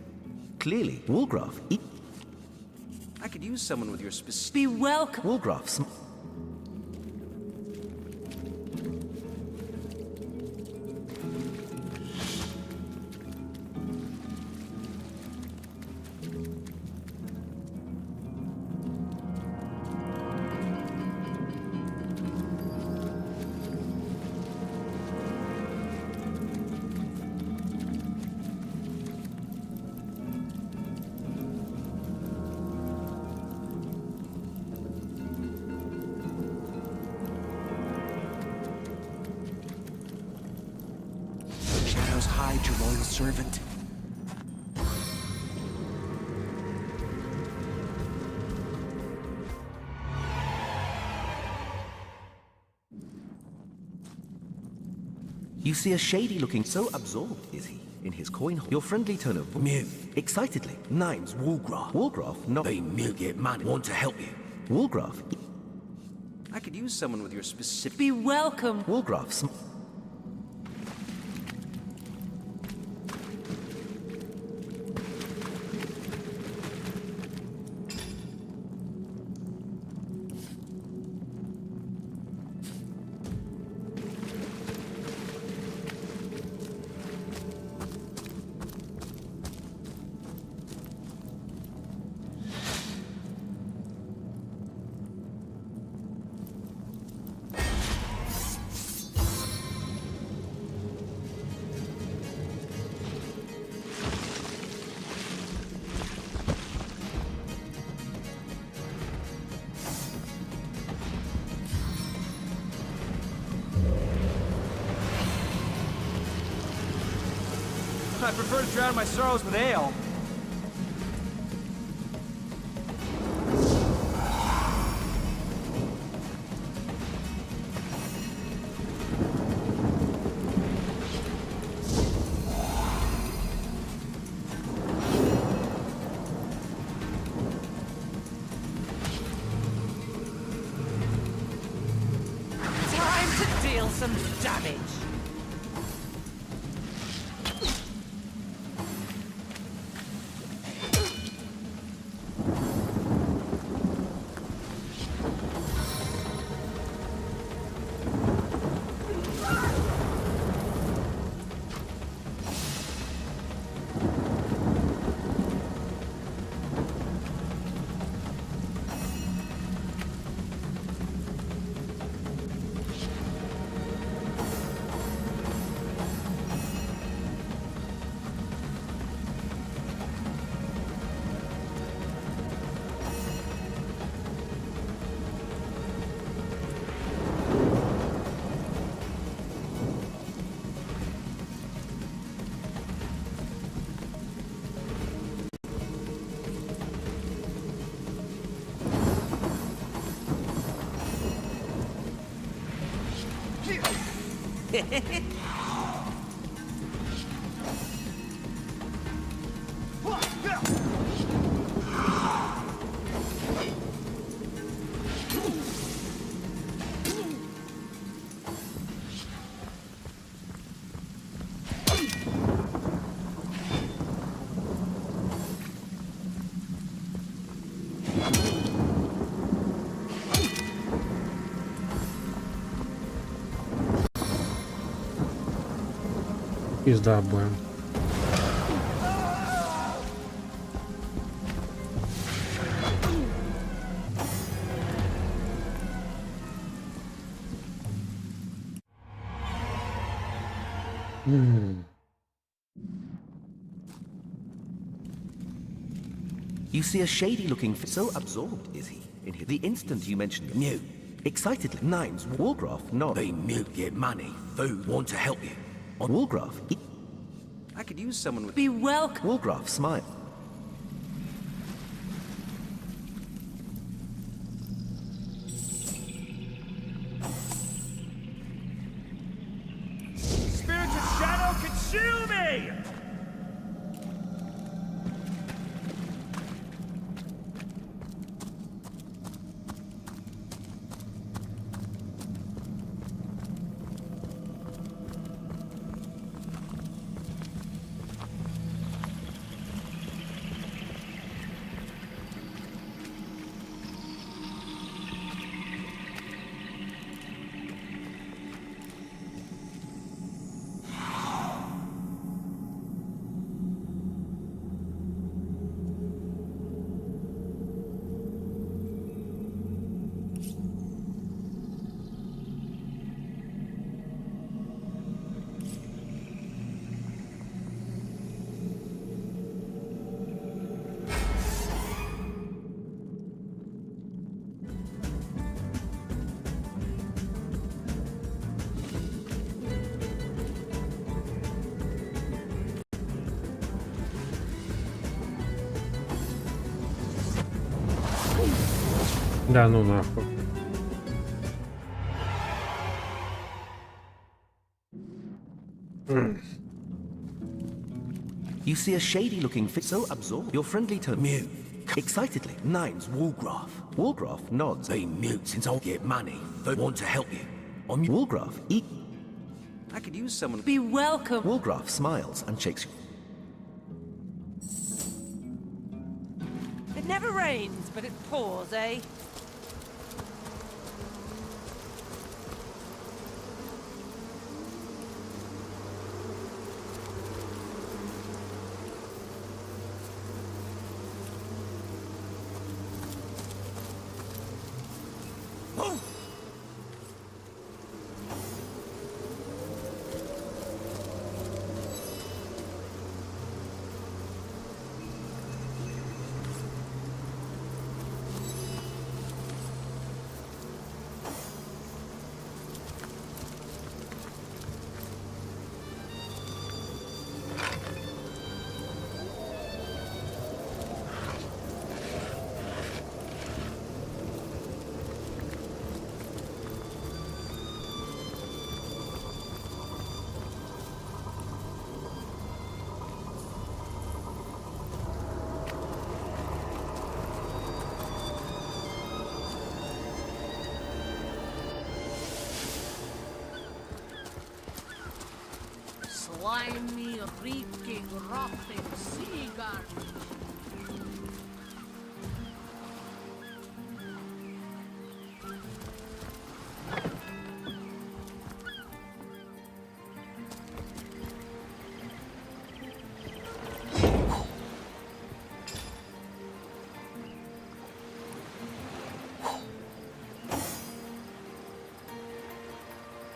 Clearly, Woolgraf... I could use someone with your specific... Be welcome. Woolgraf... Shadows hide your loyal servant. You see a shady-looking... So absorbed is he in his coin... Your friendly tone of... Mute. Excitedly. Name's Woolgraf. Woolgraf not... Being mute get money. Want to help you. Woolgraf... I could use someone with your specific... Be welcome. Woolgraf... I prefer to drown my sorrows with ale. Time to deal some damage. Пизда будем. You see a shady-looking so absorbed is he in the instant you mention Mute. Excitedly, Nimes, Wargraf nod. Be mute, get money, food, want to help you. Wargraf, I could use someone with... Be welcome. Wargraf smile. Spirit of shadow, consume me! Да ну нахуй. You see a shady-looking so absorbed. Your friendly tone. Mute. Excitedly, Name's Wargraf. Wargraf nods. Been mute since I get money. They want to help you. I'm Wargraf, I could use someone... Be welcome. Wargraf smiles and shakes you. It never rains, but it pours, eh? Slimy, reeking, rotting sea garbage.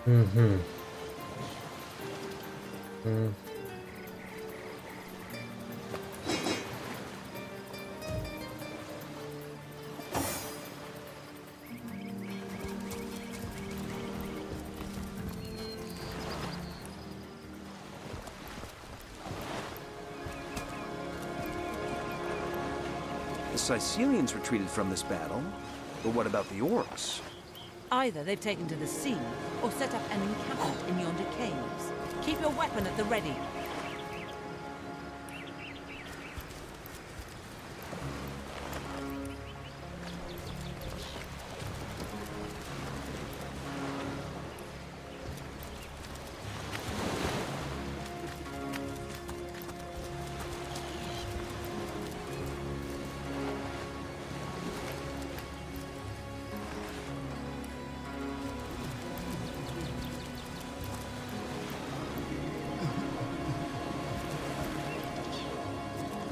Угу. The Sicilians retreated from this battle, but what about the orcs? Either they've taken to the sea, or set up an encampment in yonder caves. Keep your weapon at the ready.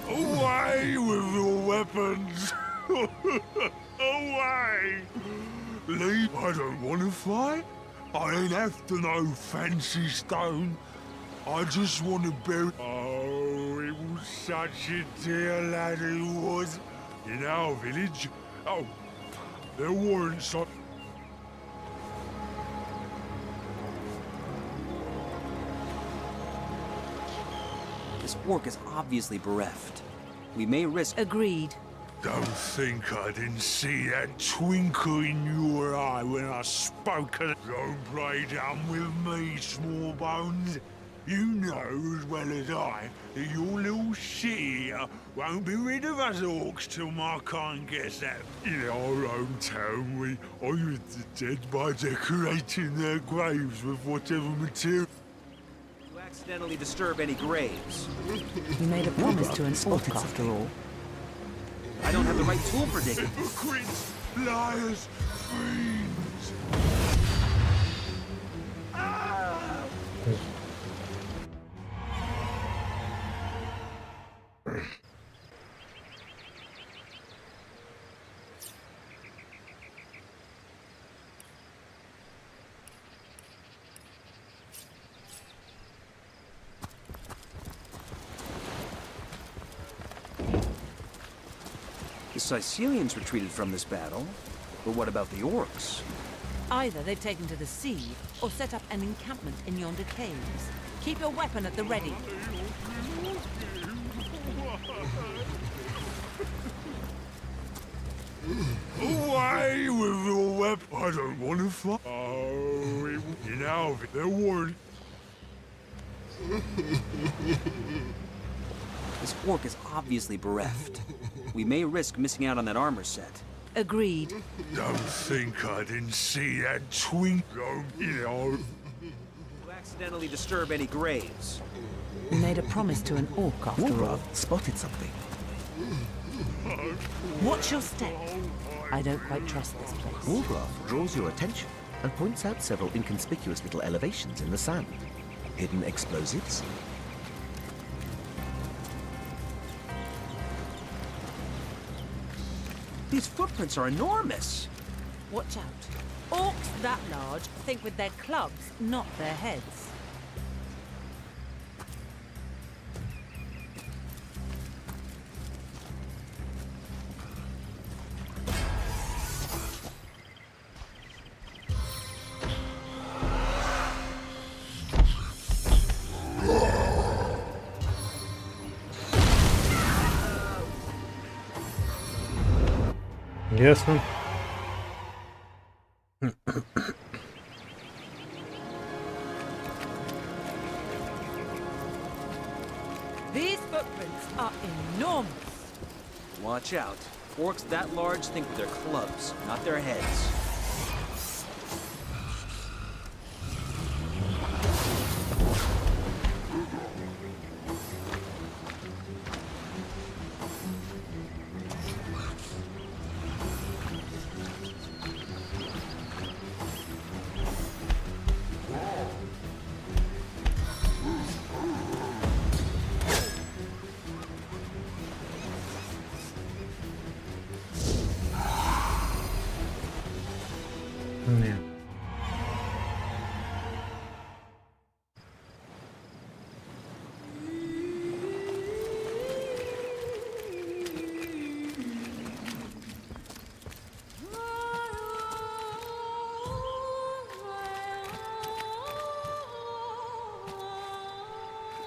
Away with your weapons! Away! Lee, I don't want to fight. I ain't after no fancy stone. I just want to bury... Oh, he was such a dear lad, he was. in our village. Oh, there weren't so. This orc is obviously bereft. We may risk... Agreed. Don't think I didn't see that twinkle in your eye when I spoke. Don't play dumb with me, small bones. You know as well as I that your little city here won't be rid of us orcs till my kind gets out. In our own town, we honour the dead by decorating their graves with whatever material. You accidentally disturb any graves. You made a promise to an orc after all. I don't have the right tool for digging. Hypocrites, liars, fiends. The Sicilians retreated from this battle, but what about the orcs? Either they've taken to the sea, or set up an encampment in yonder caves. Keep your weapon at the ready. Away with your weapon. I don't want to fight. Oh, you know, there weren't. This orc is obviously bereft. We may risk missing out on that armor set. Agreed. Don't think I didn't see that twinkle, you know. You accidentally disturb any graves. You made a promise to an orc after all. Wolgraff spotted something. Watch your step. I don't quite trust this place. Wolgraff draws your attention and points out several inconspicuous little elevations in the sand. Hidden explosives? These footprints are enormous. Watch out. Orcs that large think with their clubs, not their heads. Ясно. These footprints are enormous. Watch out. Orcs that large think with their clubs, not their heads. Не.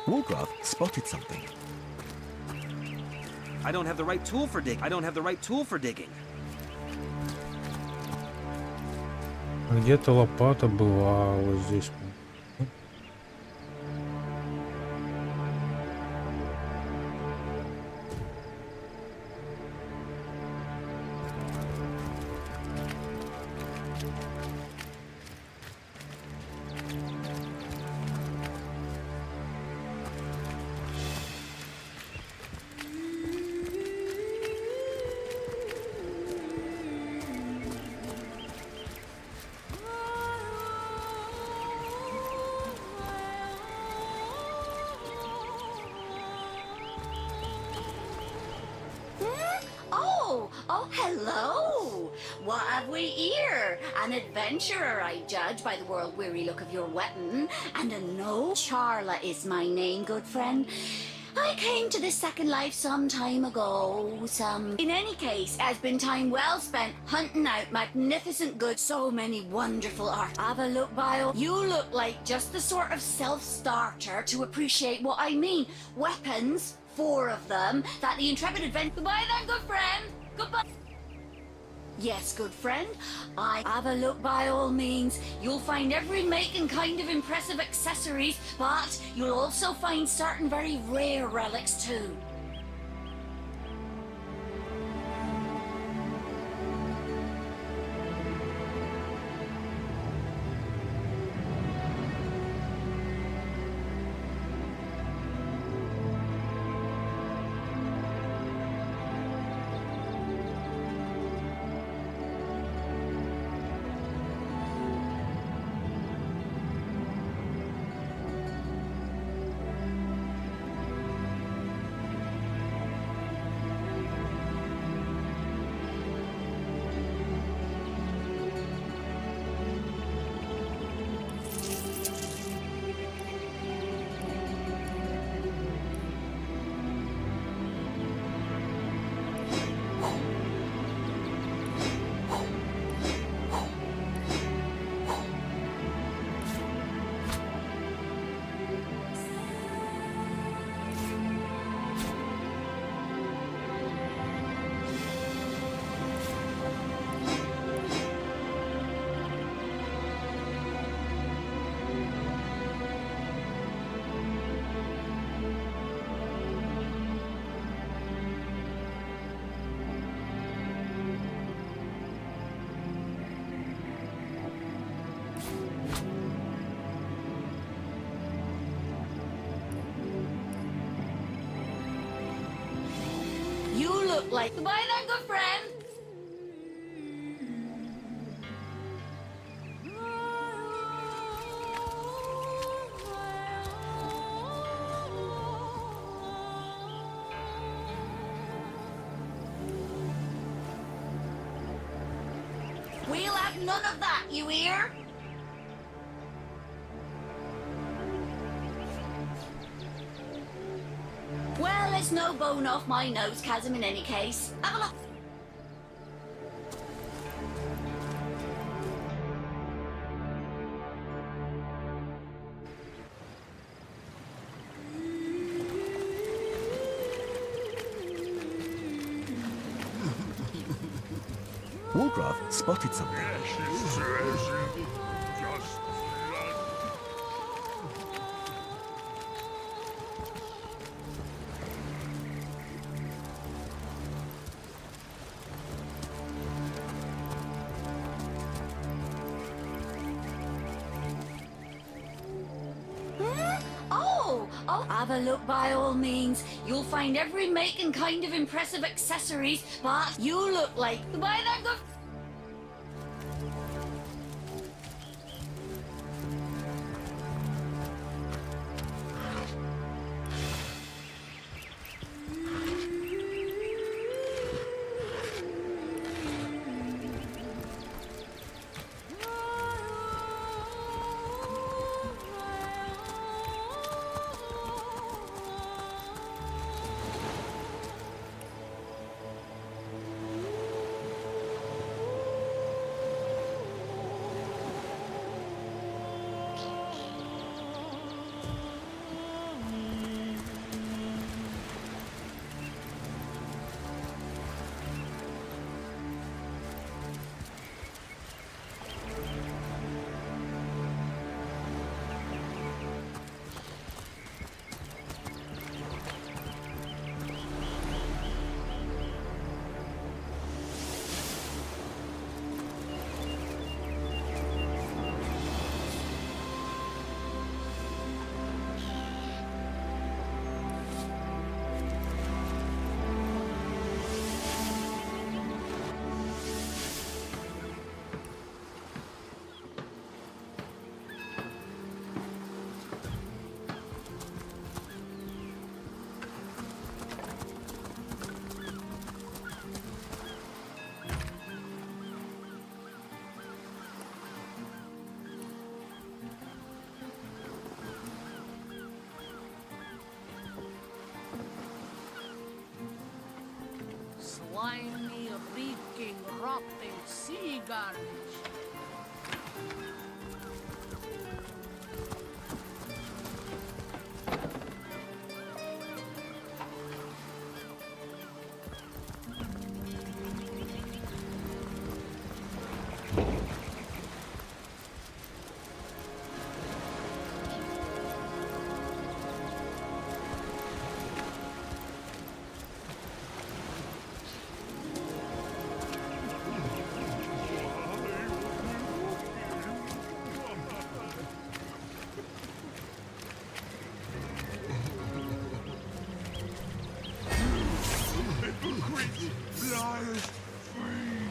Wolgraff spotted something. I don't have the right tool for digging. I don't have the right tool for digging. Где-то лопата была вот здесь. Oh, hello! What have we here? An adventurer, I judge, by the world-weary look of your weapon. And a no. Charla is my name, good friend. I came to this second life some time ago, In any case, it has been time well spent hunting out magnificent goods, so many wonderful art. Have a look, Bio. You look like just the sort of self-starter to appreciate what I mean. Weapons, 4 of them, that the intrepid adventurer... Goodbye then, good friend. Goodbye. Yes, good friend. I have a look by all means. You'll find every make and kind of impressive accessories, but you'll also find certain very rare relics too. You look like... Goodbye then, good friend. We'll have none of that, you hear? Well, it's no bone off my nose, Chasm, in any case. Have a look. Walgraf spotted something. Oh, have a look by all means. You'll find every make and kind of impressive accessories, but you look like... Goodbye then, good... slimy, reeking, rotting sea garbage. Hypocrites, liars, fiends.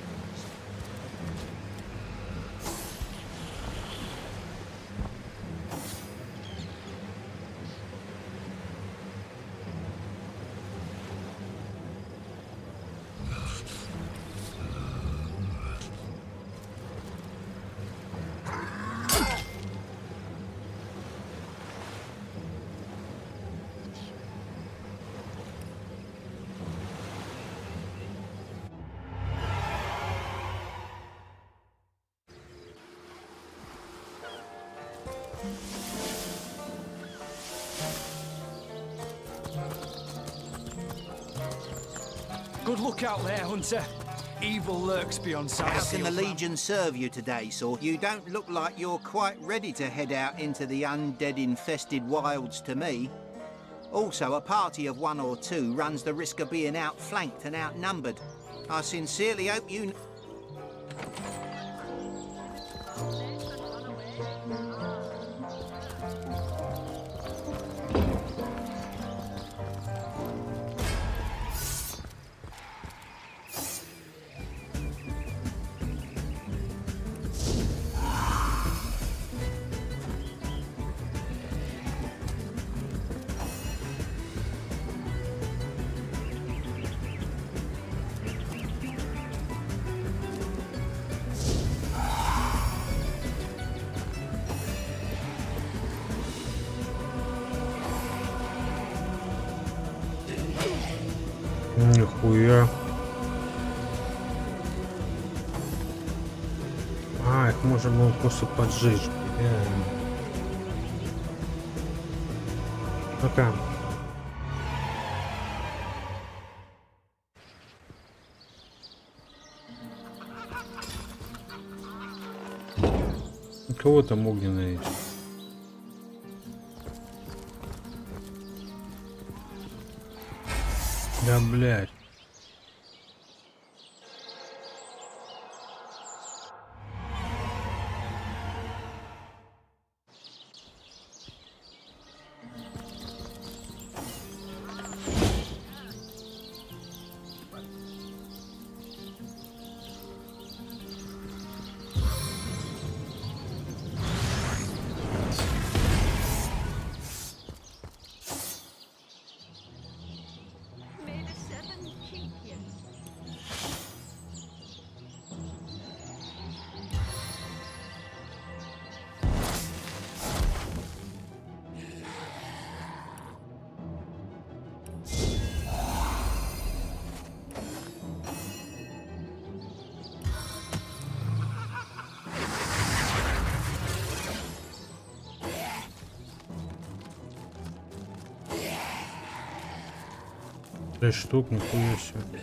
Good luck out there, Hunter. Evil lurks beyond sight. How can the Legion serve you today, Sword? You don't look like you're quite ready to head out into the undead-infested wilds to me. Also, a party of 1 or 2 runs the risk of being outflanked and outnumbered. I sincerely hope you... Нихуя. А, их можно было просто поджечь. Ну-ка. У кого там огненные? Да, блядь. Шесть штук, нихуя себе.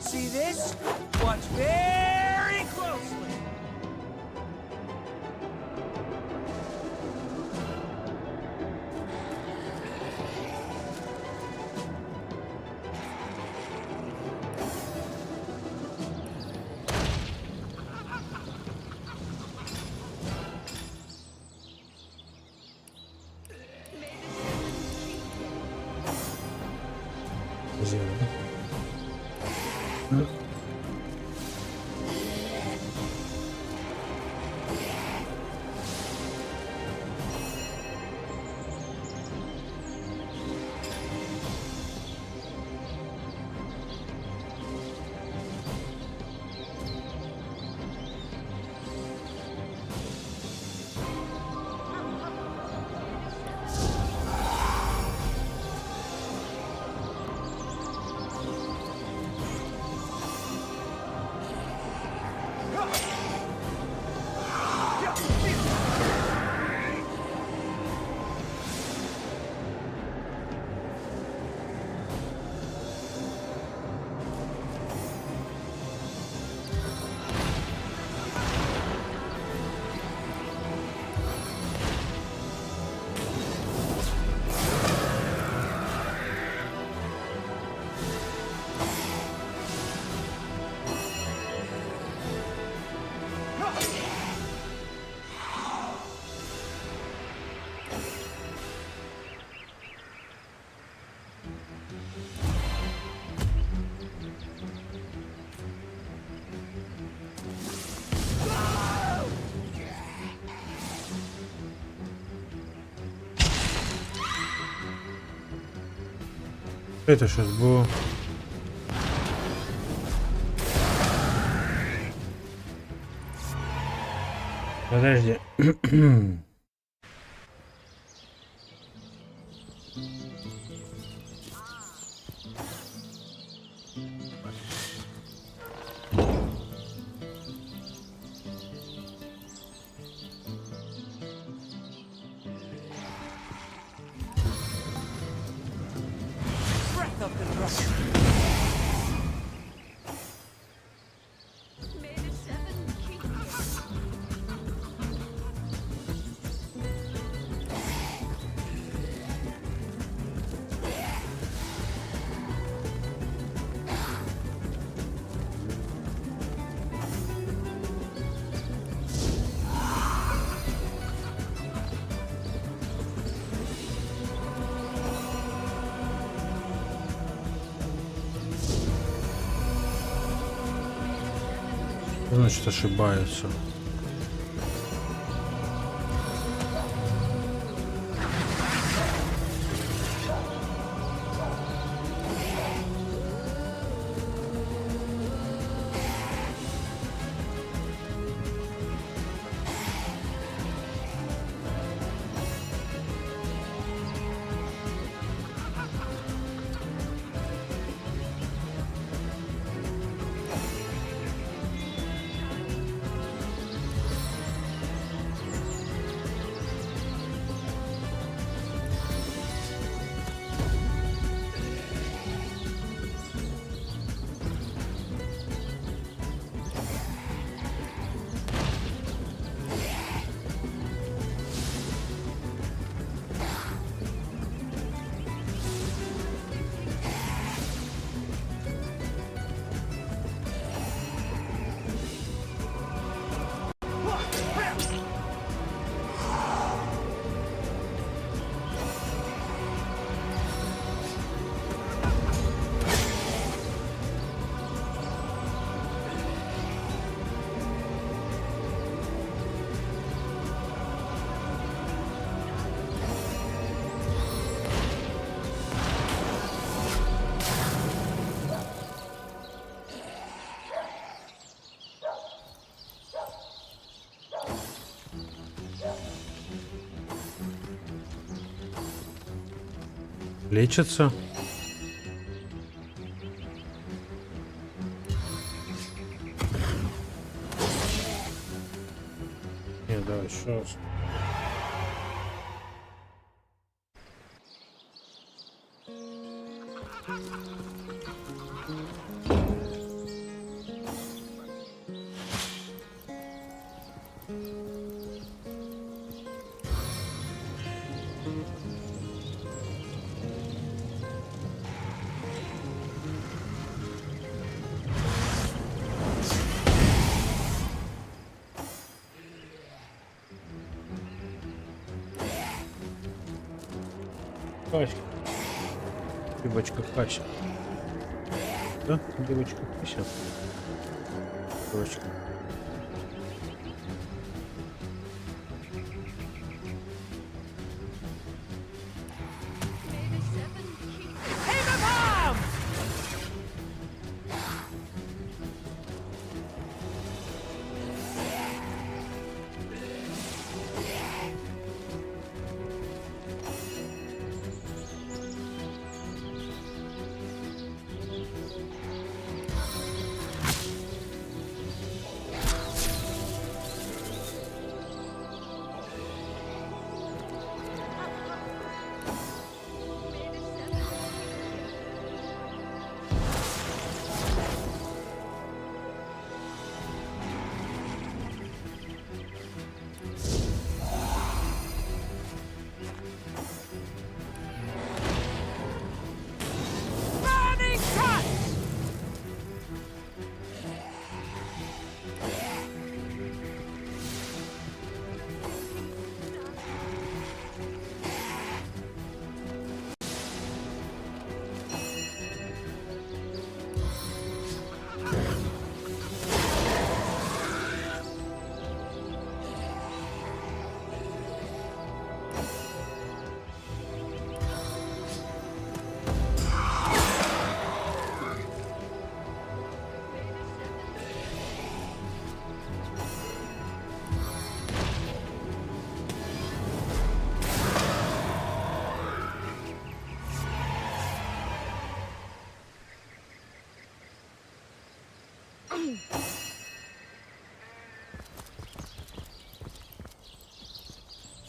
See this? Watch very closely. Что это сейчас было? Подожди. Breath of the rock. Значит, ошибаются. Лечится. Не, давай еще раз. Кася. Девочка Кася. Да? Девочка Кася. Девочка.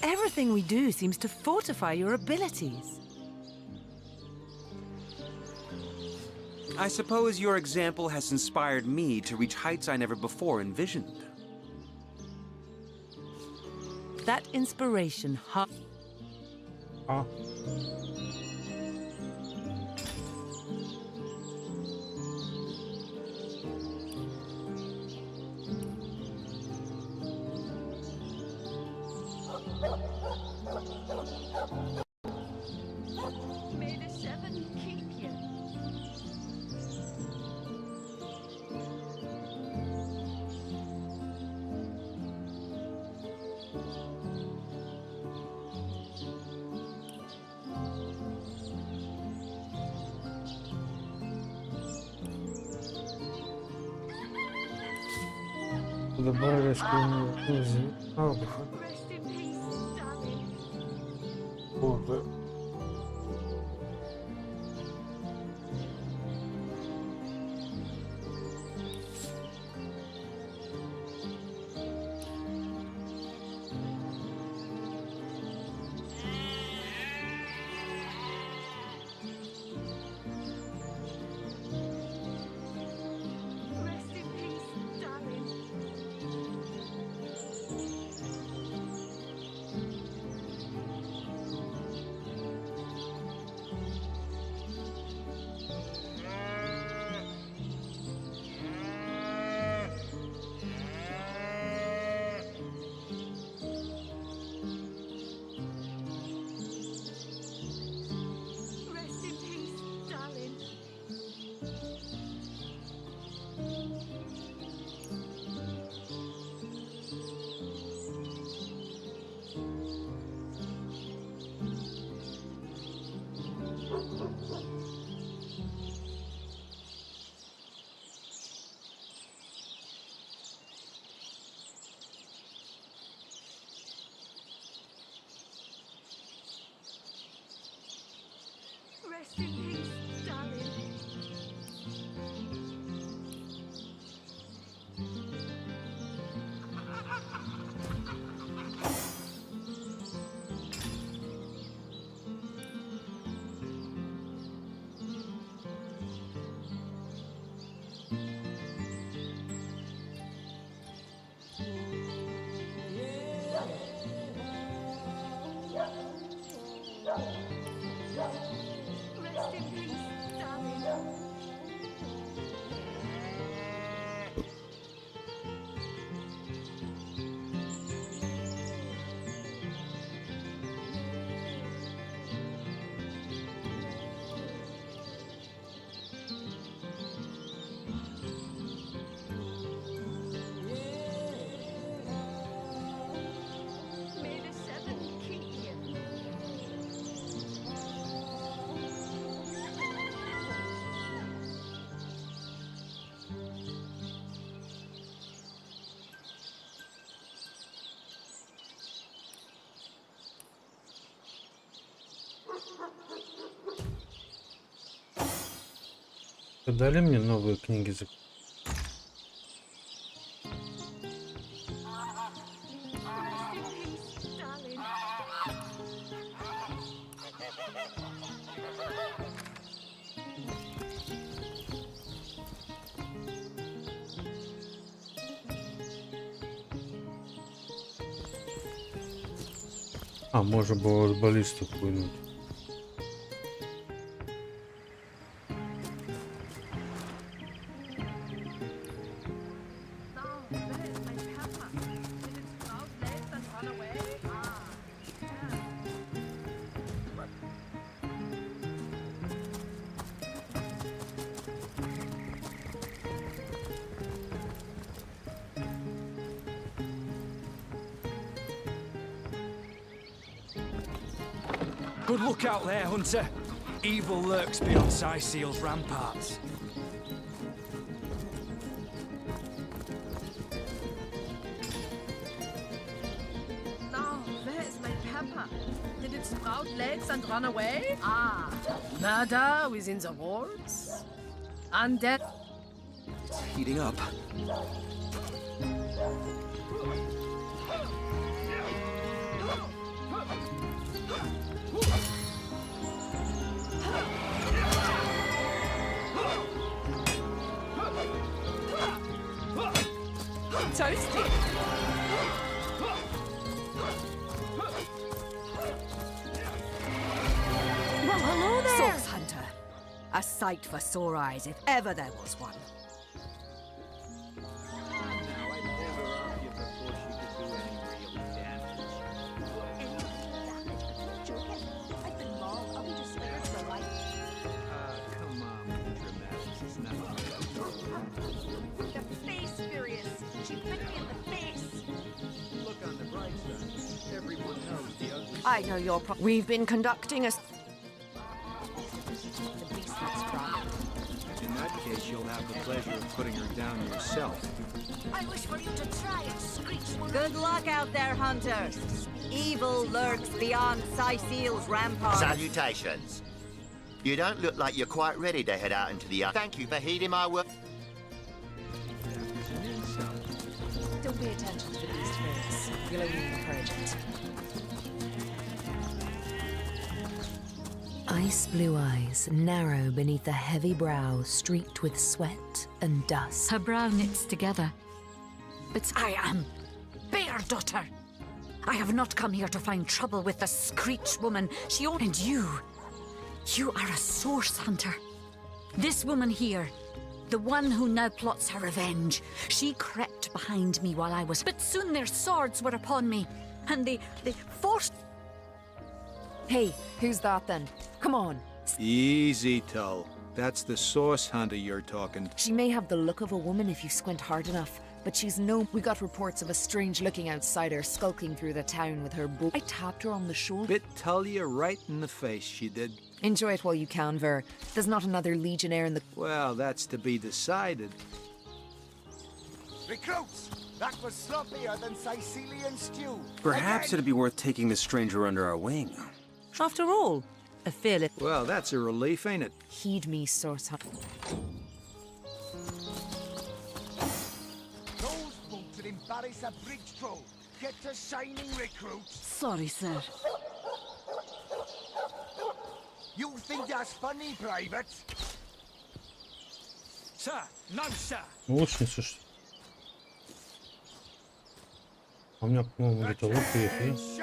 Everything we do seems to fortify your abilities. I suppose your example has inspired me to reach heights I never before envisioned. That inspiration, huh? May the seven keep you. Добавили школьную книгу. Rest in peace, darling. Боже. Rest in peace, darling. Rest in peace, darling. Rest in peace, darling. Rest in peace, darling. May the seven keep you. Дали мне новые книги за... Rest in peace, darling. А, можно было баллисту хуйнуть. Good look out there, Hunter. Evil lurks beyond Siseal's ramparts. Now, where is my pepper? Did it sprout legs and run away? Ah, murder within the walls? Undead? Heating up. Toasty. Well, hello there! Source Hunter. A sight for sore eyes, if ever there was one. Come on with the dramatics. It's not The face furious. She bit me in the face. Look on the bright side. Everyone knows the ugly. I know your We've been conducting a... In that case, you'll have the pleasure of putting her down yourself. I wish for you to try and screech. Good luck out there, Hunter. Evil lurks beyond Syceel's ramparts. Salutations. You don't look like you're quite ready to head out into the... Thank you for heeding my word. Don't pay attention to the beast face. You'll only encourage it. Ice blue eyes, narrow beneath a heavy brow streaked with sweat and dust. Her brow knits together. But I am Bear Daughter. I have not come here to find trouble with the Screech woman. And you are a source hunter. This woman here, the one who now plots her revenge, she crept behind me while I was... But soon their swords were upon me, and they forced... Hey, who's that then? Come on. Easy, Tull. That's the source hunter you're talking. She may have the look of a woman if you squint hard enough, but she's no... We got reports of a strange-looking outsider skulking through the town with her bow. I tapped her on the shoulder. Bit Tullia right in the face, she did. Enjoy it while you can, Ver. There's not another legionnaire in the... Well, that's to be decided. Recruits! That was sloppier than Sicilian stew. Perhaps it'd be worth taking this stranger under our wing. After all, a fearless... Well, that's a relief, ain't it? Heed me, source hunter. Those folks that embarrass a bridge troll get to shining, recruits. Sorry, sir. You think that's funny, Private? Sir, no, sir. Лучница, что? У меня, по-моему, где-то лук есть.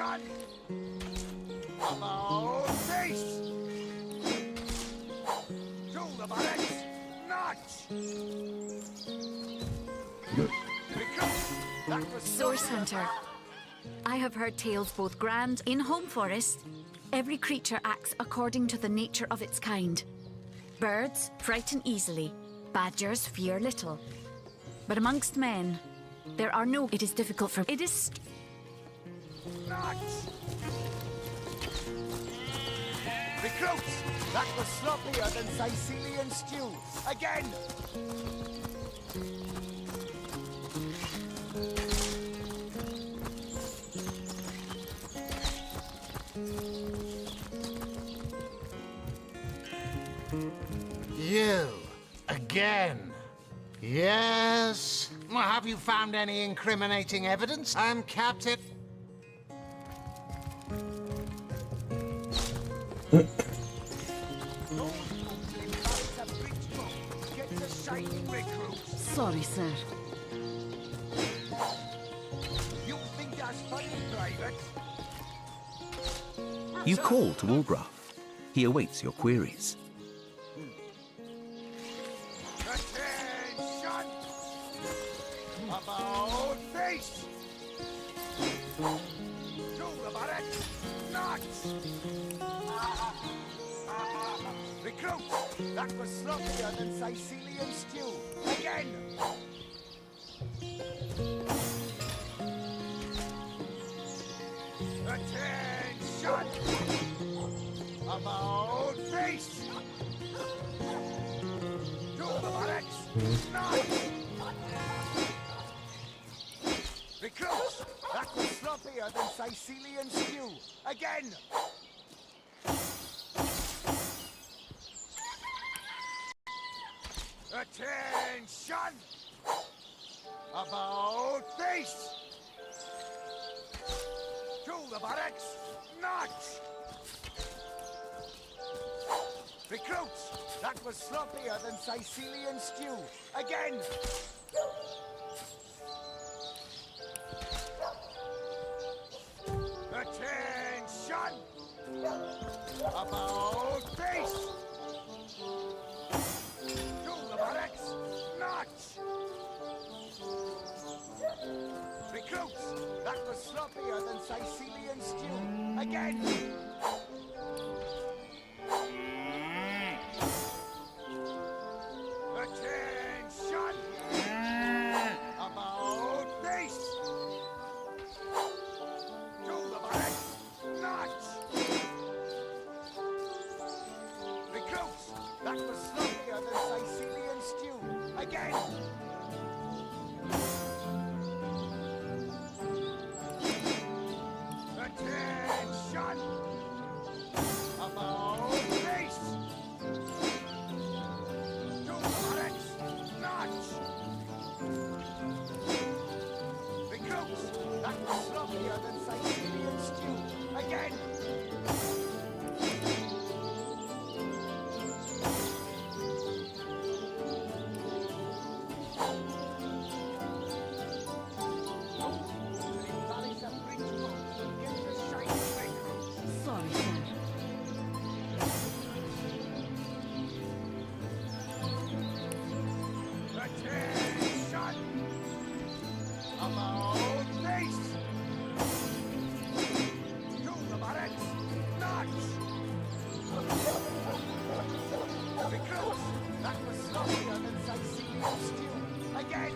About face! To the barracks! Notch! Source Hunter. I have heard tales both grand. In Home Forest, every creature acts according to the nature of its kind. Birds frighten easily, badgers fear little. But amongst men, there are no... It is difficult for... It is... Recruits! That was sloppier than Sicilian stew. Again! You, again? Yes? Well, have you found any incriminating evidence? I'm Captain... Sorry, sir. You think that's funny, Private? You call to Walbrough. He awaits your queries. Attention! About face! To the barracks! Not! Recruits! That was sloppier than Sicilian stew. Again! Attention! About face! To the barracks! Not! Recruits! That was sloppier than Sicilian stew. Again! Attention! About face! To the barracks! March! Recruits! That was sloppier than Sicilian stew. Again! Attention! About face! To the barracks! March! Recruits! That was sloppier than Sicilian stew. Again! Attention! About face! To the barracks! March! Recruits! That was sloppier than Sicilian stew. Again! Attention! About face! To the barracks! March! Recruits! That was sloppier than Sicilian stew. Again! Sorry, sir. Attention! About face! To the barracks! March! Recruits! That was sloppier than Sicilian stew. Again!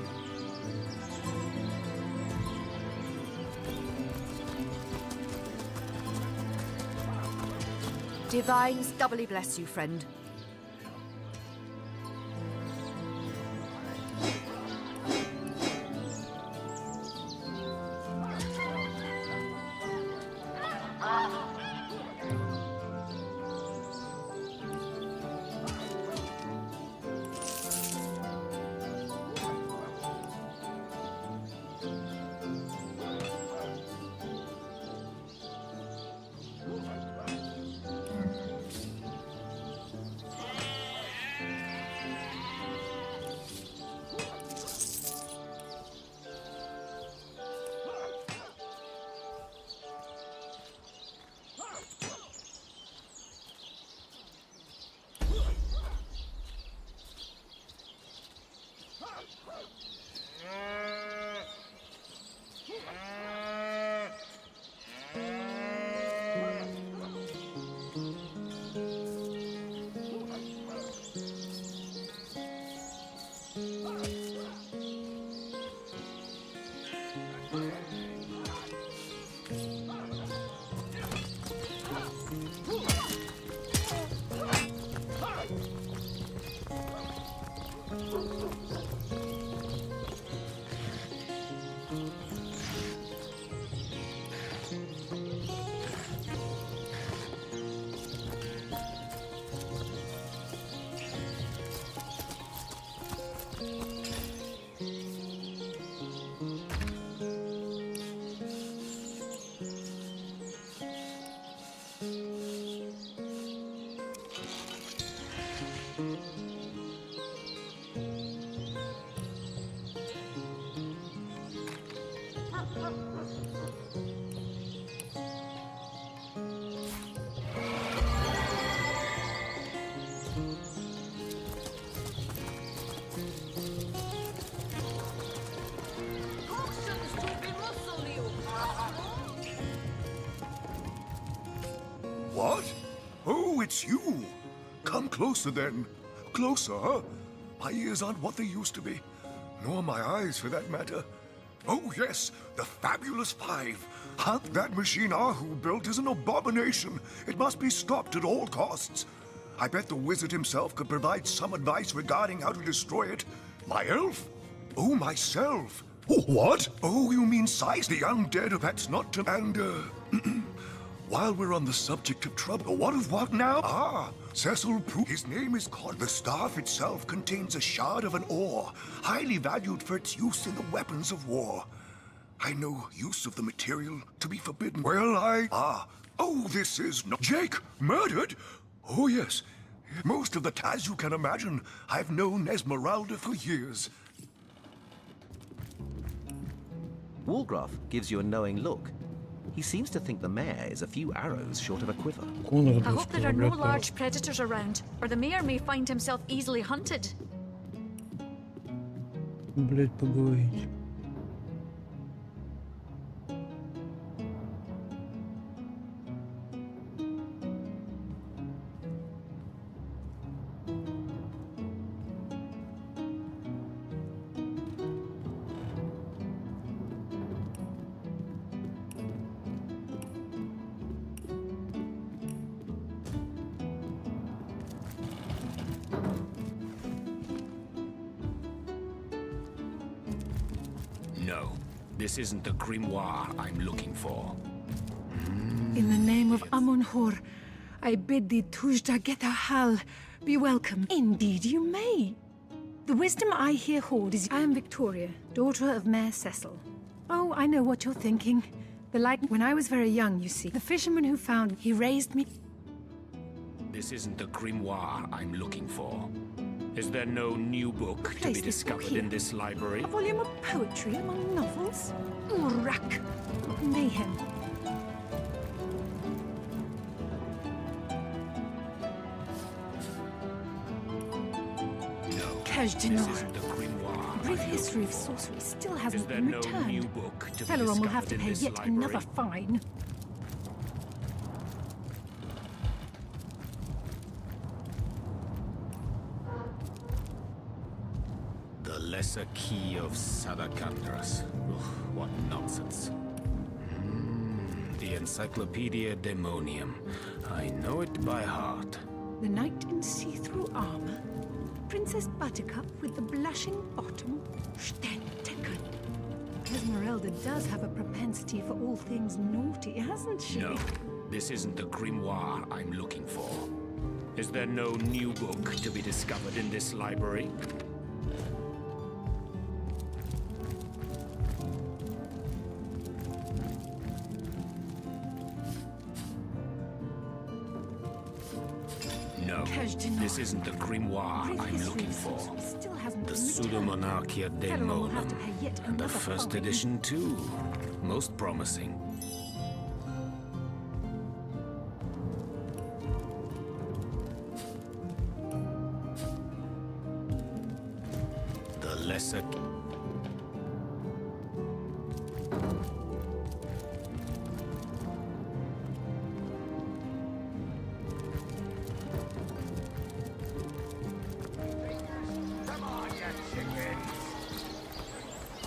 Divines doubly bless you, friend. What? Oh, it's you. Come closer then. Closer, huh? My ears aren't what they used to be. Nor my eyes, for that matter. Oh, yes, the Fabulous Five. That machine Ahu built is an abomination. It must be stopped at all costs. I bet the wizard himself could provide some advice regarding how to destroy it. My elf? Oh, myself. Oh, what? Oh, you mean Size the undead? That's not to... And, while we're on the subject of trouble, what of what now? Ah, Cecil Prue. His name is called. The staff itself contains a shard of an ore, highly valued for its use in the weapons of war. I know use of the material to be forbidden. Well, Oh, this is not... Jake, murdered? Oh, yes. Most of the time, as you can imagine, I've known Esmeralda for years. Walgraf gives you a knowing look. He seems to think the mayor is a few arrows short of a quiver. I hope there are no large predators around, or the mayor may find himself easily hunted. Блять, поговорить. No, this isn't the grimoire I'm looking for. In the name of Amun-Hor, I bid thee Tujda Getahal be welcome. Indeed you may. The wisdom I here hold is I am Victoria, daughter of Mayor Cecil. Oh, I know what you're thinking. When I was very young, you see. The fisherman who found he raised me. This isn't the grimoire I'm looking for. Is there no new book to Place be this book discovered here. in this library? A volume of poetry among novels? Urak! Mayhem. This isn't the grimoire. The brief history of sorcery still hasn't there been no returned. new book to be Felaron will have discovered to in pay this yet library? another fine. The Lesser Key of Sadakandras. Ugh, what nonsense. The Encyclopedia Daemonium. I know it by heart. The knight in see-through armor, Princess Buttercup with the blushing bottom, Stenteken. Esmeralda does have a propensity for all things naughty, hasn't she? No, this isn't the grimoire I'm looking for. Is there no new book to be discovered in this library? No, this isn't the grimoire I'm looking for. The Pseudomonarchia Daemonum. And the first edition, too. Most promising. The Lesser...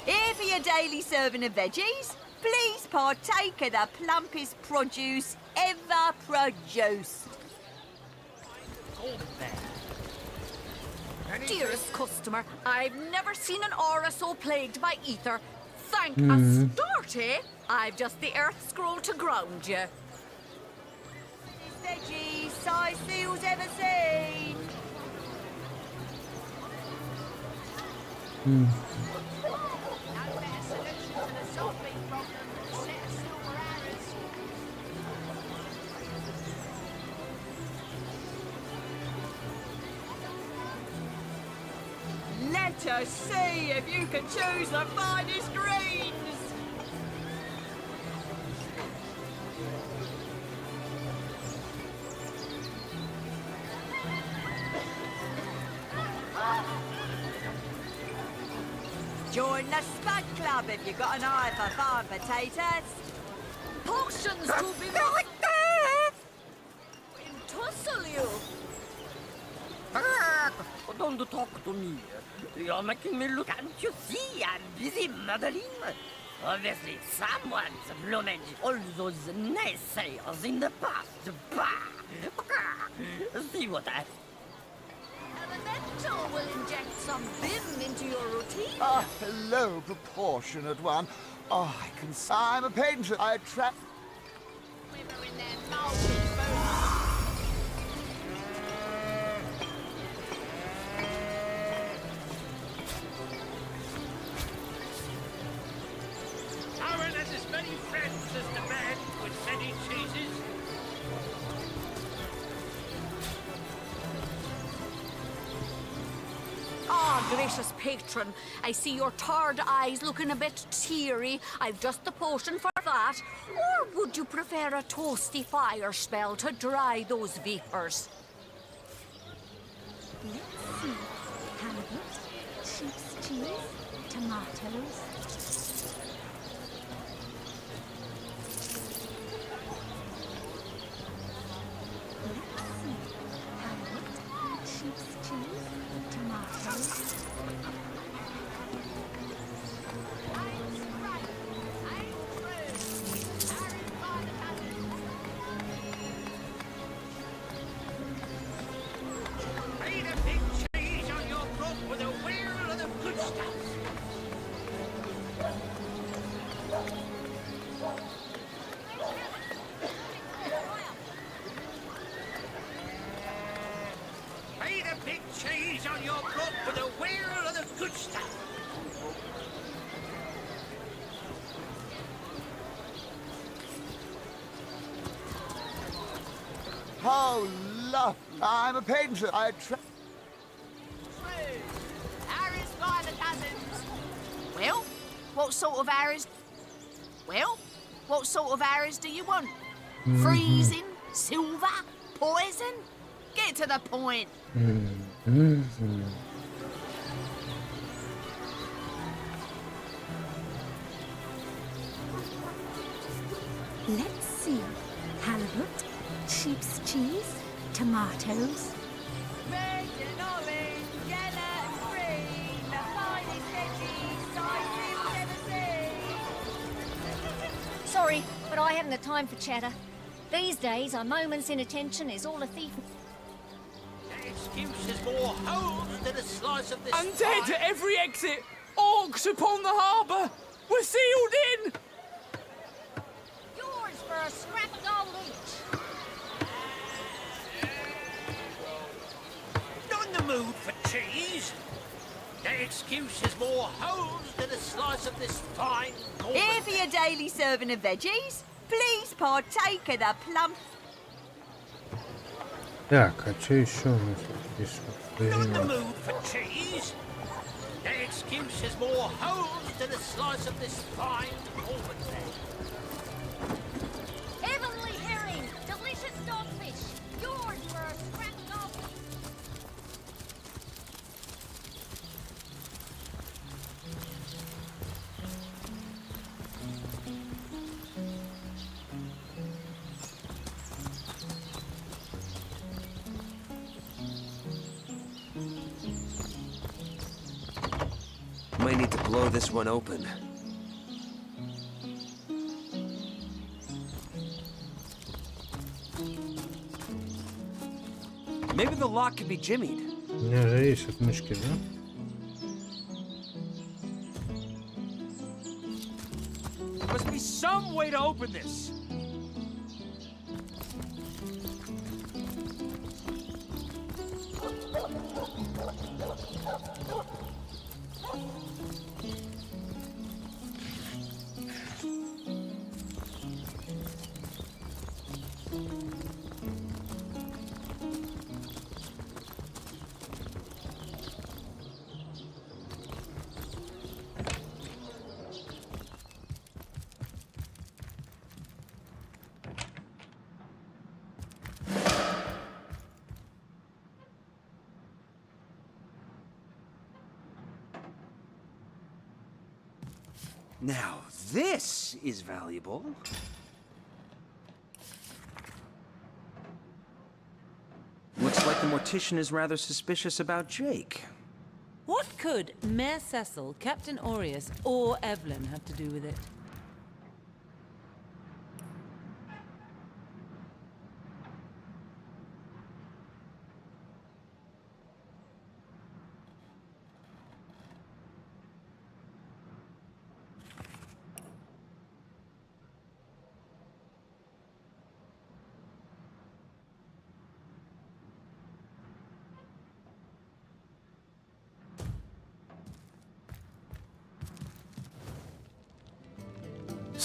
Here for your daily serving of veggies. Please partake of the plumpest produce ever produced. Dearest customer, I've never seen an aura so plagued by ether. Thank Astarte, I've just the earth scroll to ground you. Veggies, size seals ever seen. Let us see if you can choose the finest greens. Join the Spud Club if you've got an eye for farm potatoes. Potions to be tussle you. Don't talk to me. You're making me look. Can't you see I'm busy modeling? Obviously, someone's blooming all those naysayers in the past. Bah! See what I... Elemental will inject some vim into your routine. Ah, hello, proportionate one. Oh, I'm a painter. I has as many friends as the man with many cheeses. Ah, gracious patron, I see your tired eyes looking a bit teary. I've just the potion for that. Or would you prefer a toasty fire spell to dry those vapors? Let's see. Halibut, sheep's cheese, tomatoes. Let's see. Halibut, sheep's cheese, tomatoes. Made a big cheese on your block with a wheel of the good stuff. Made a big cheese on your block with a wheel of the good stuff. Oh, love. I'm a painter. I Arrows by the dozens. Well, what sort of arrows? Well, what sort of arrows do you want? Freezing? Silver? Poison? Get to the point. Let's see. Halibut, sheep's cheese, tomatoes. Red and orange, yellow and green, the finest veggies I've ever seen. Sorry, but I haven't the time for chatter. These days, a moment's inattention is all a thief. That excuse is more holes than a slice of this. Undead at every exit! Orcs upon the harbour! We're sealed in! Yours for a scrap of gold each. Not in the mood for cheese. That excuse is more holes than a slice of this fine gourmet. Here for your daily serving of veggies. Please partake of the plum. Так, а что еще у нас тут здесь? Not in the mood for cheese. That excuse is more holes than a slice of this fine gourmet. Heavenly herring, delicious dogfish. Yours for a scrap of gold. Might need to blow this one open. Maybe the lock could be jimmied. У меня же есть отмычки, да? There must be some way to open this. Now, this is valuable. Looks like the mortician is rather suspicious about Jake. What could Mayor Cecil, Captain Aureus, or Evelyn have to do with it?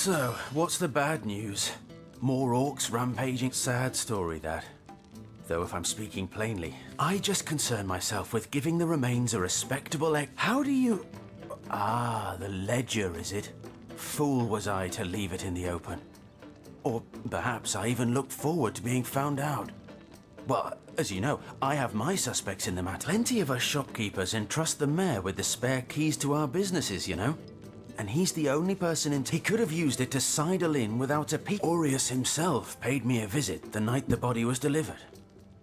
So, what's the bad news? More orcs rampaging? Sad story, that. Though if I'm speaking plainly, I just concern myself with giving the remains a respectable How do you... Ah, the ledger, is it? Fool was I to leave it in the open. Or perhaps I even looked forward to being found out. Well, as you know, I have my suspects in the matter. Plenty of us shopkeepers entrust the mayor with the spare keys to our businesses, you know? And he's the only person he could have used it to sidle in without a peep. Aureus himself paid me a visit the night the body was delivered.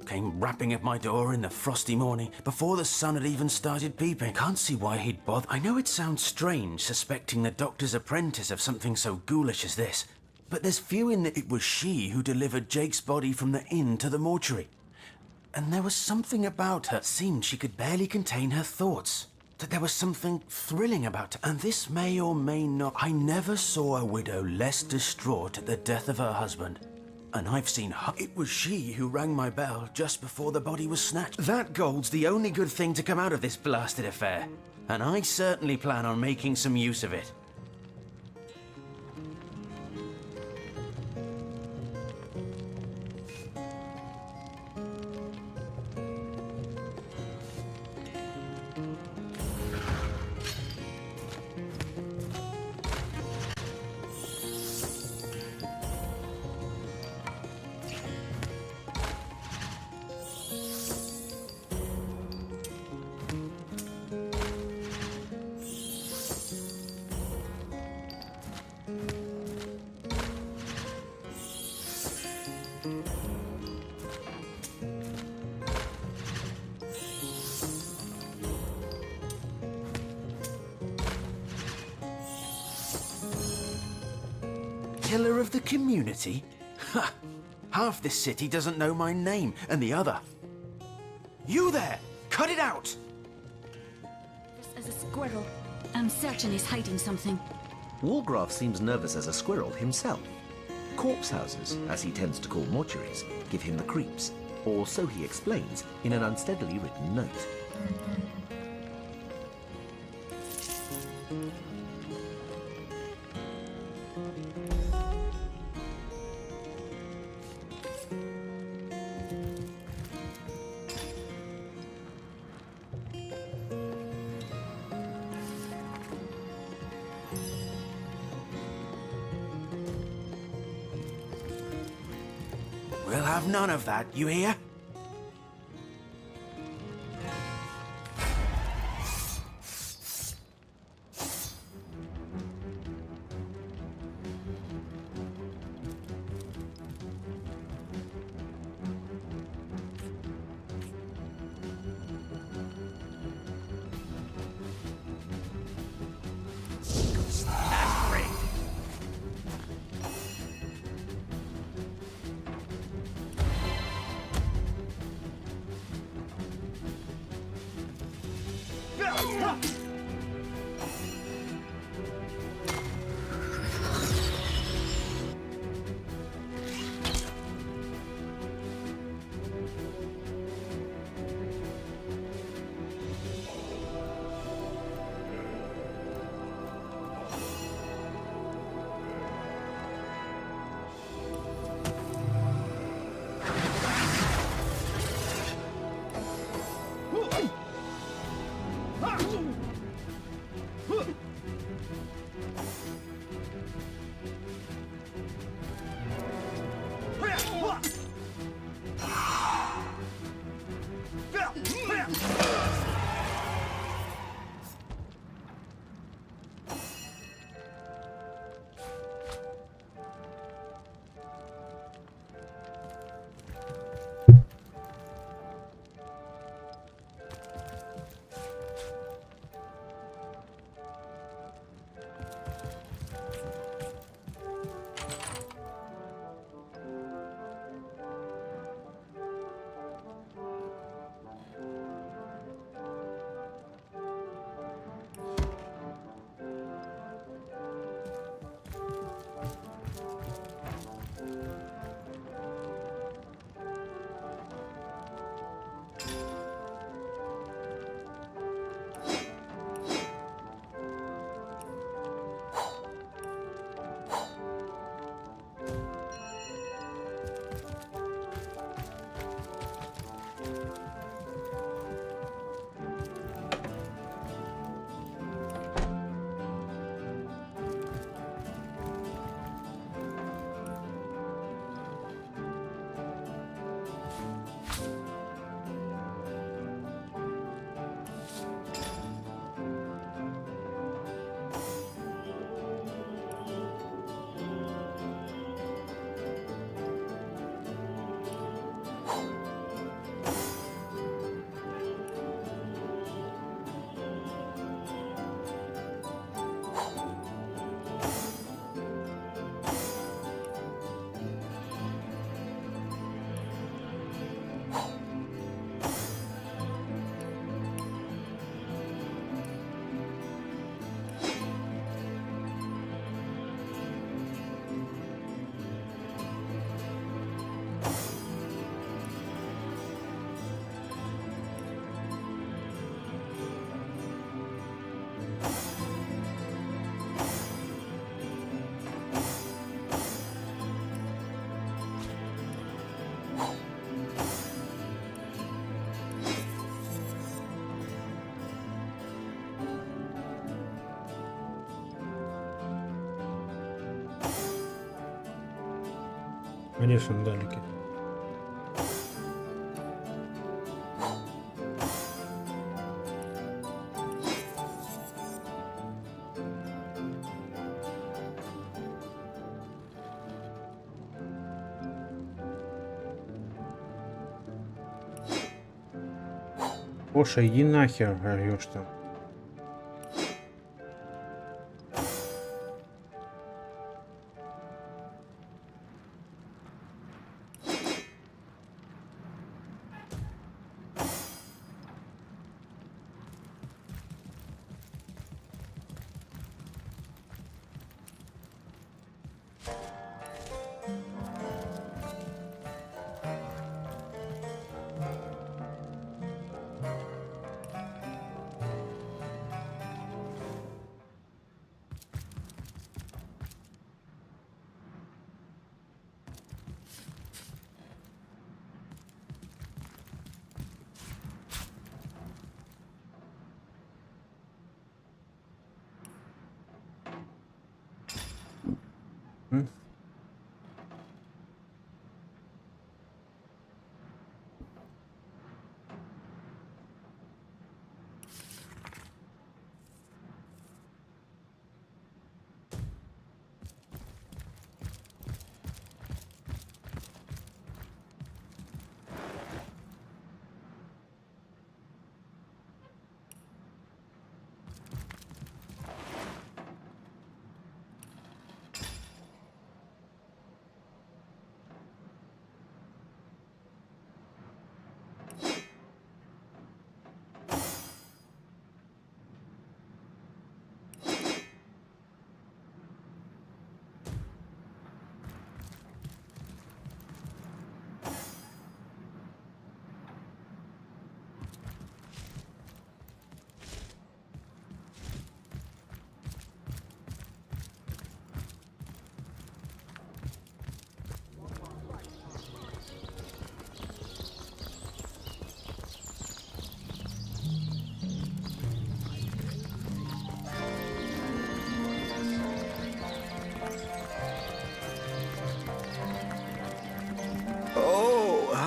Came rapping at my door in the frosty morning before the sun had even started peeping. Can't see why he'd bother. I know it sounds strange suspecting the doctor's apprentice of something so ghoulish as this, but there's few in that it was she who delivered Jake's body from the inn to the mortuary. And there was something about her. It seemed she could barely contain her thoughts. That there was something thrilling about her. And this may or may not... I never saw a widow less distraught at the death of her husband. And I've seen her. It was she who rang my bell just before the body was snatched. That gold's the only good thing to come out of this blasted affair. And I certainly plan on making some use of it. Killer of the community? Ha! Half this city doesn't know my name, and the other. You there! Cut it out! As a squirrel. I'm certain he's hiding something. Walgraf seems nervous as a squirrel himself. Corpse houses, as he tends to call mortuaries, give him the creeps, or so he explains in an unsteadily written note. We'll have none of that, you hear? Они сандалики. Гоша, иди нахер, орёшь-то.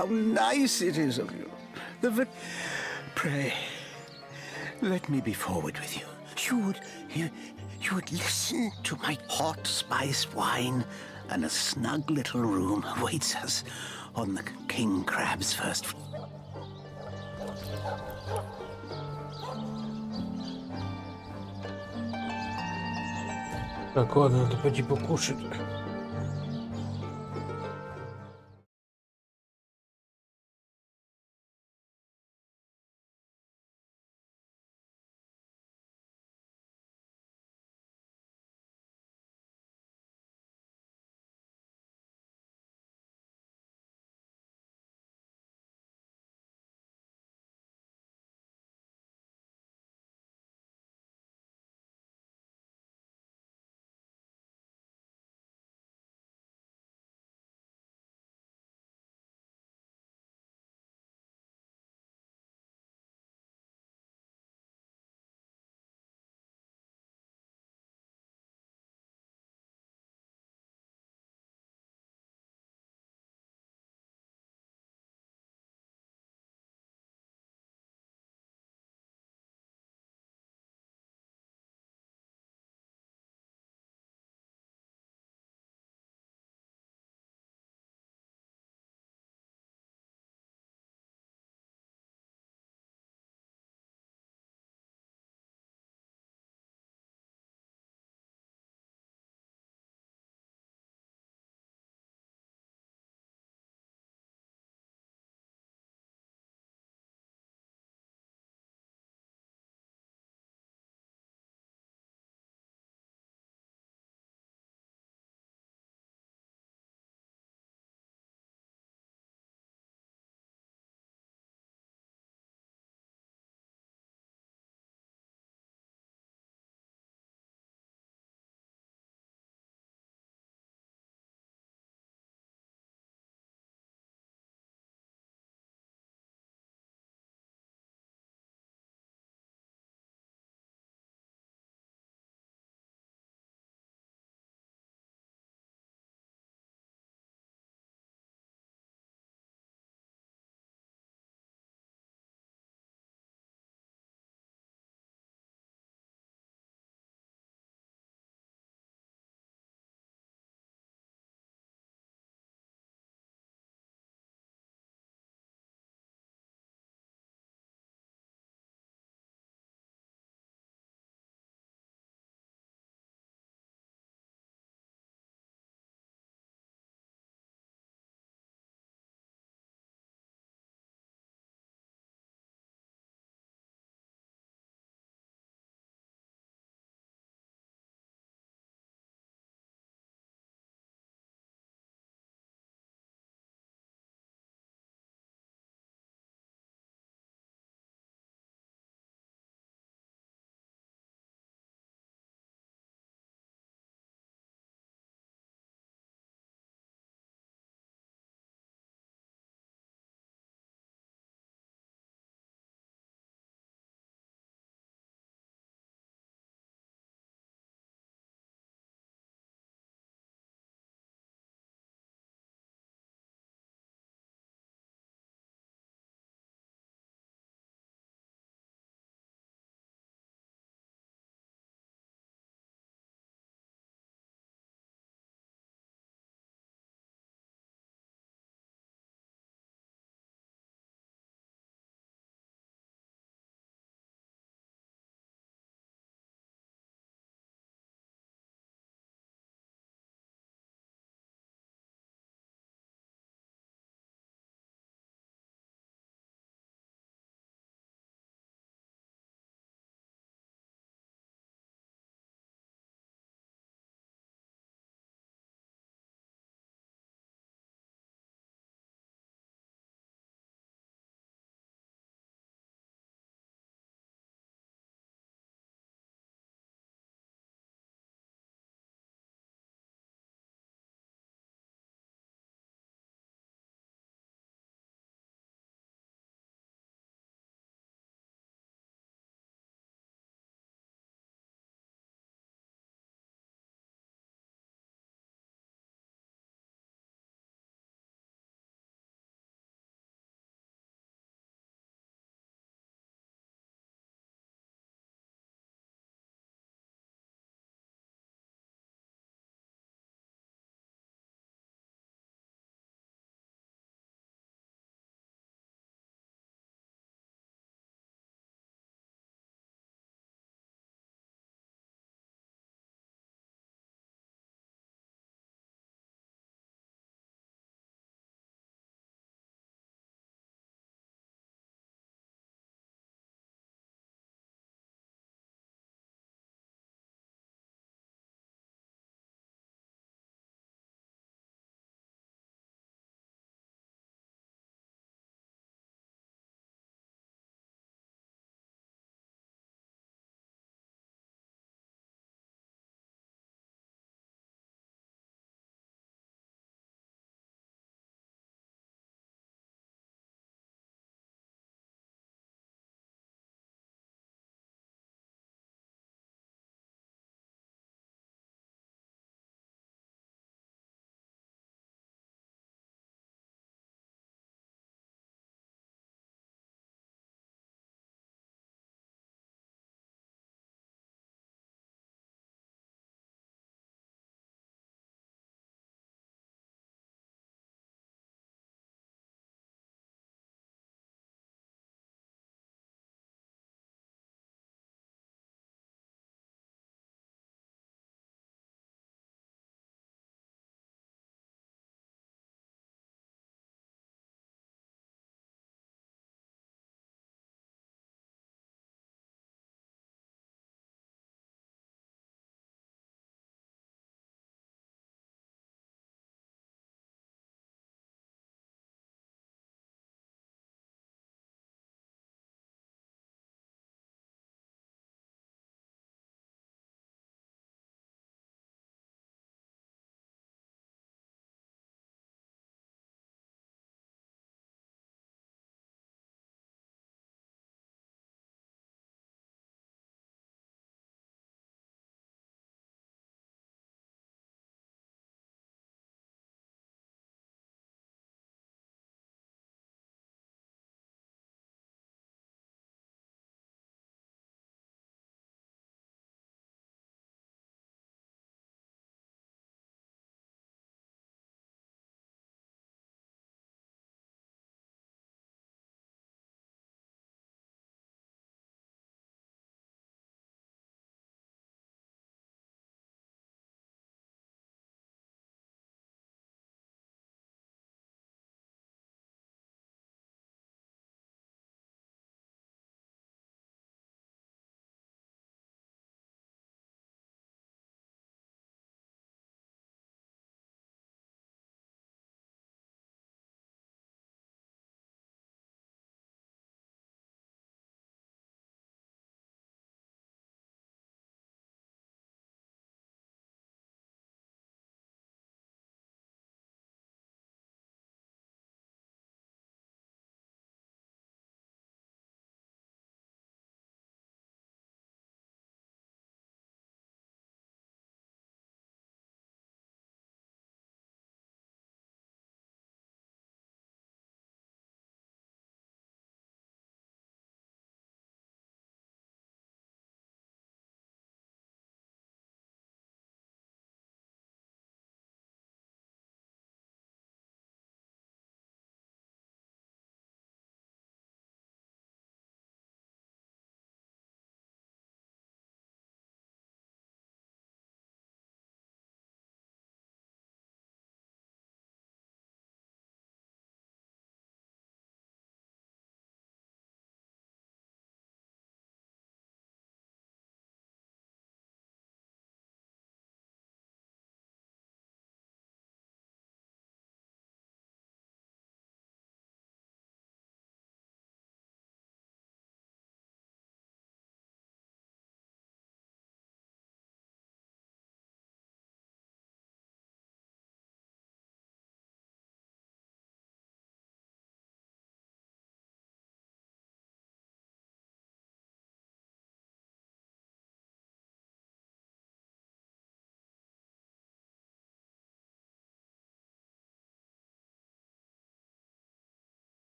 How nice it is of you. Pray, let me be forward with you. You would listen to my hot spice wine, and a snug little room awaits us on the king crab's first floor. Так, ладно, надо пойти покушать.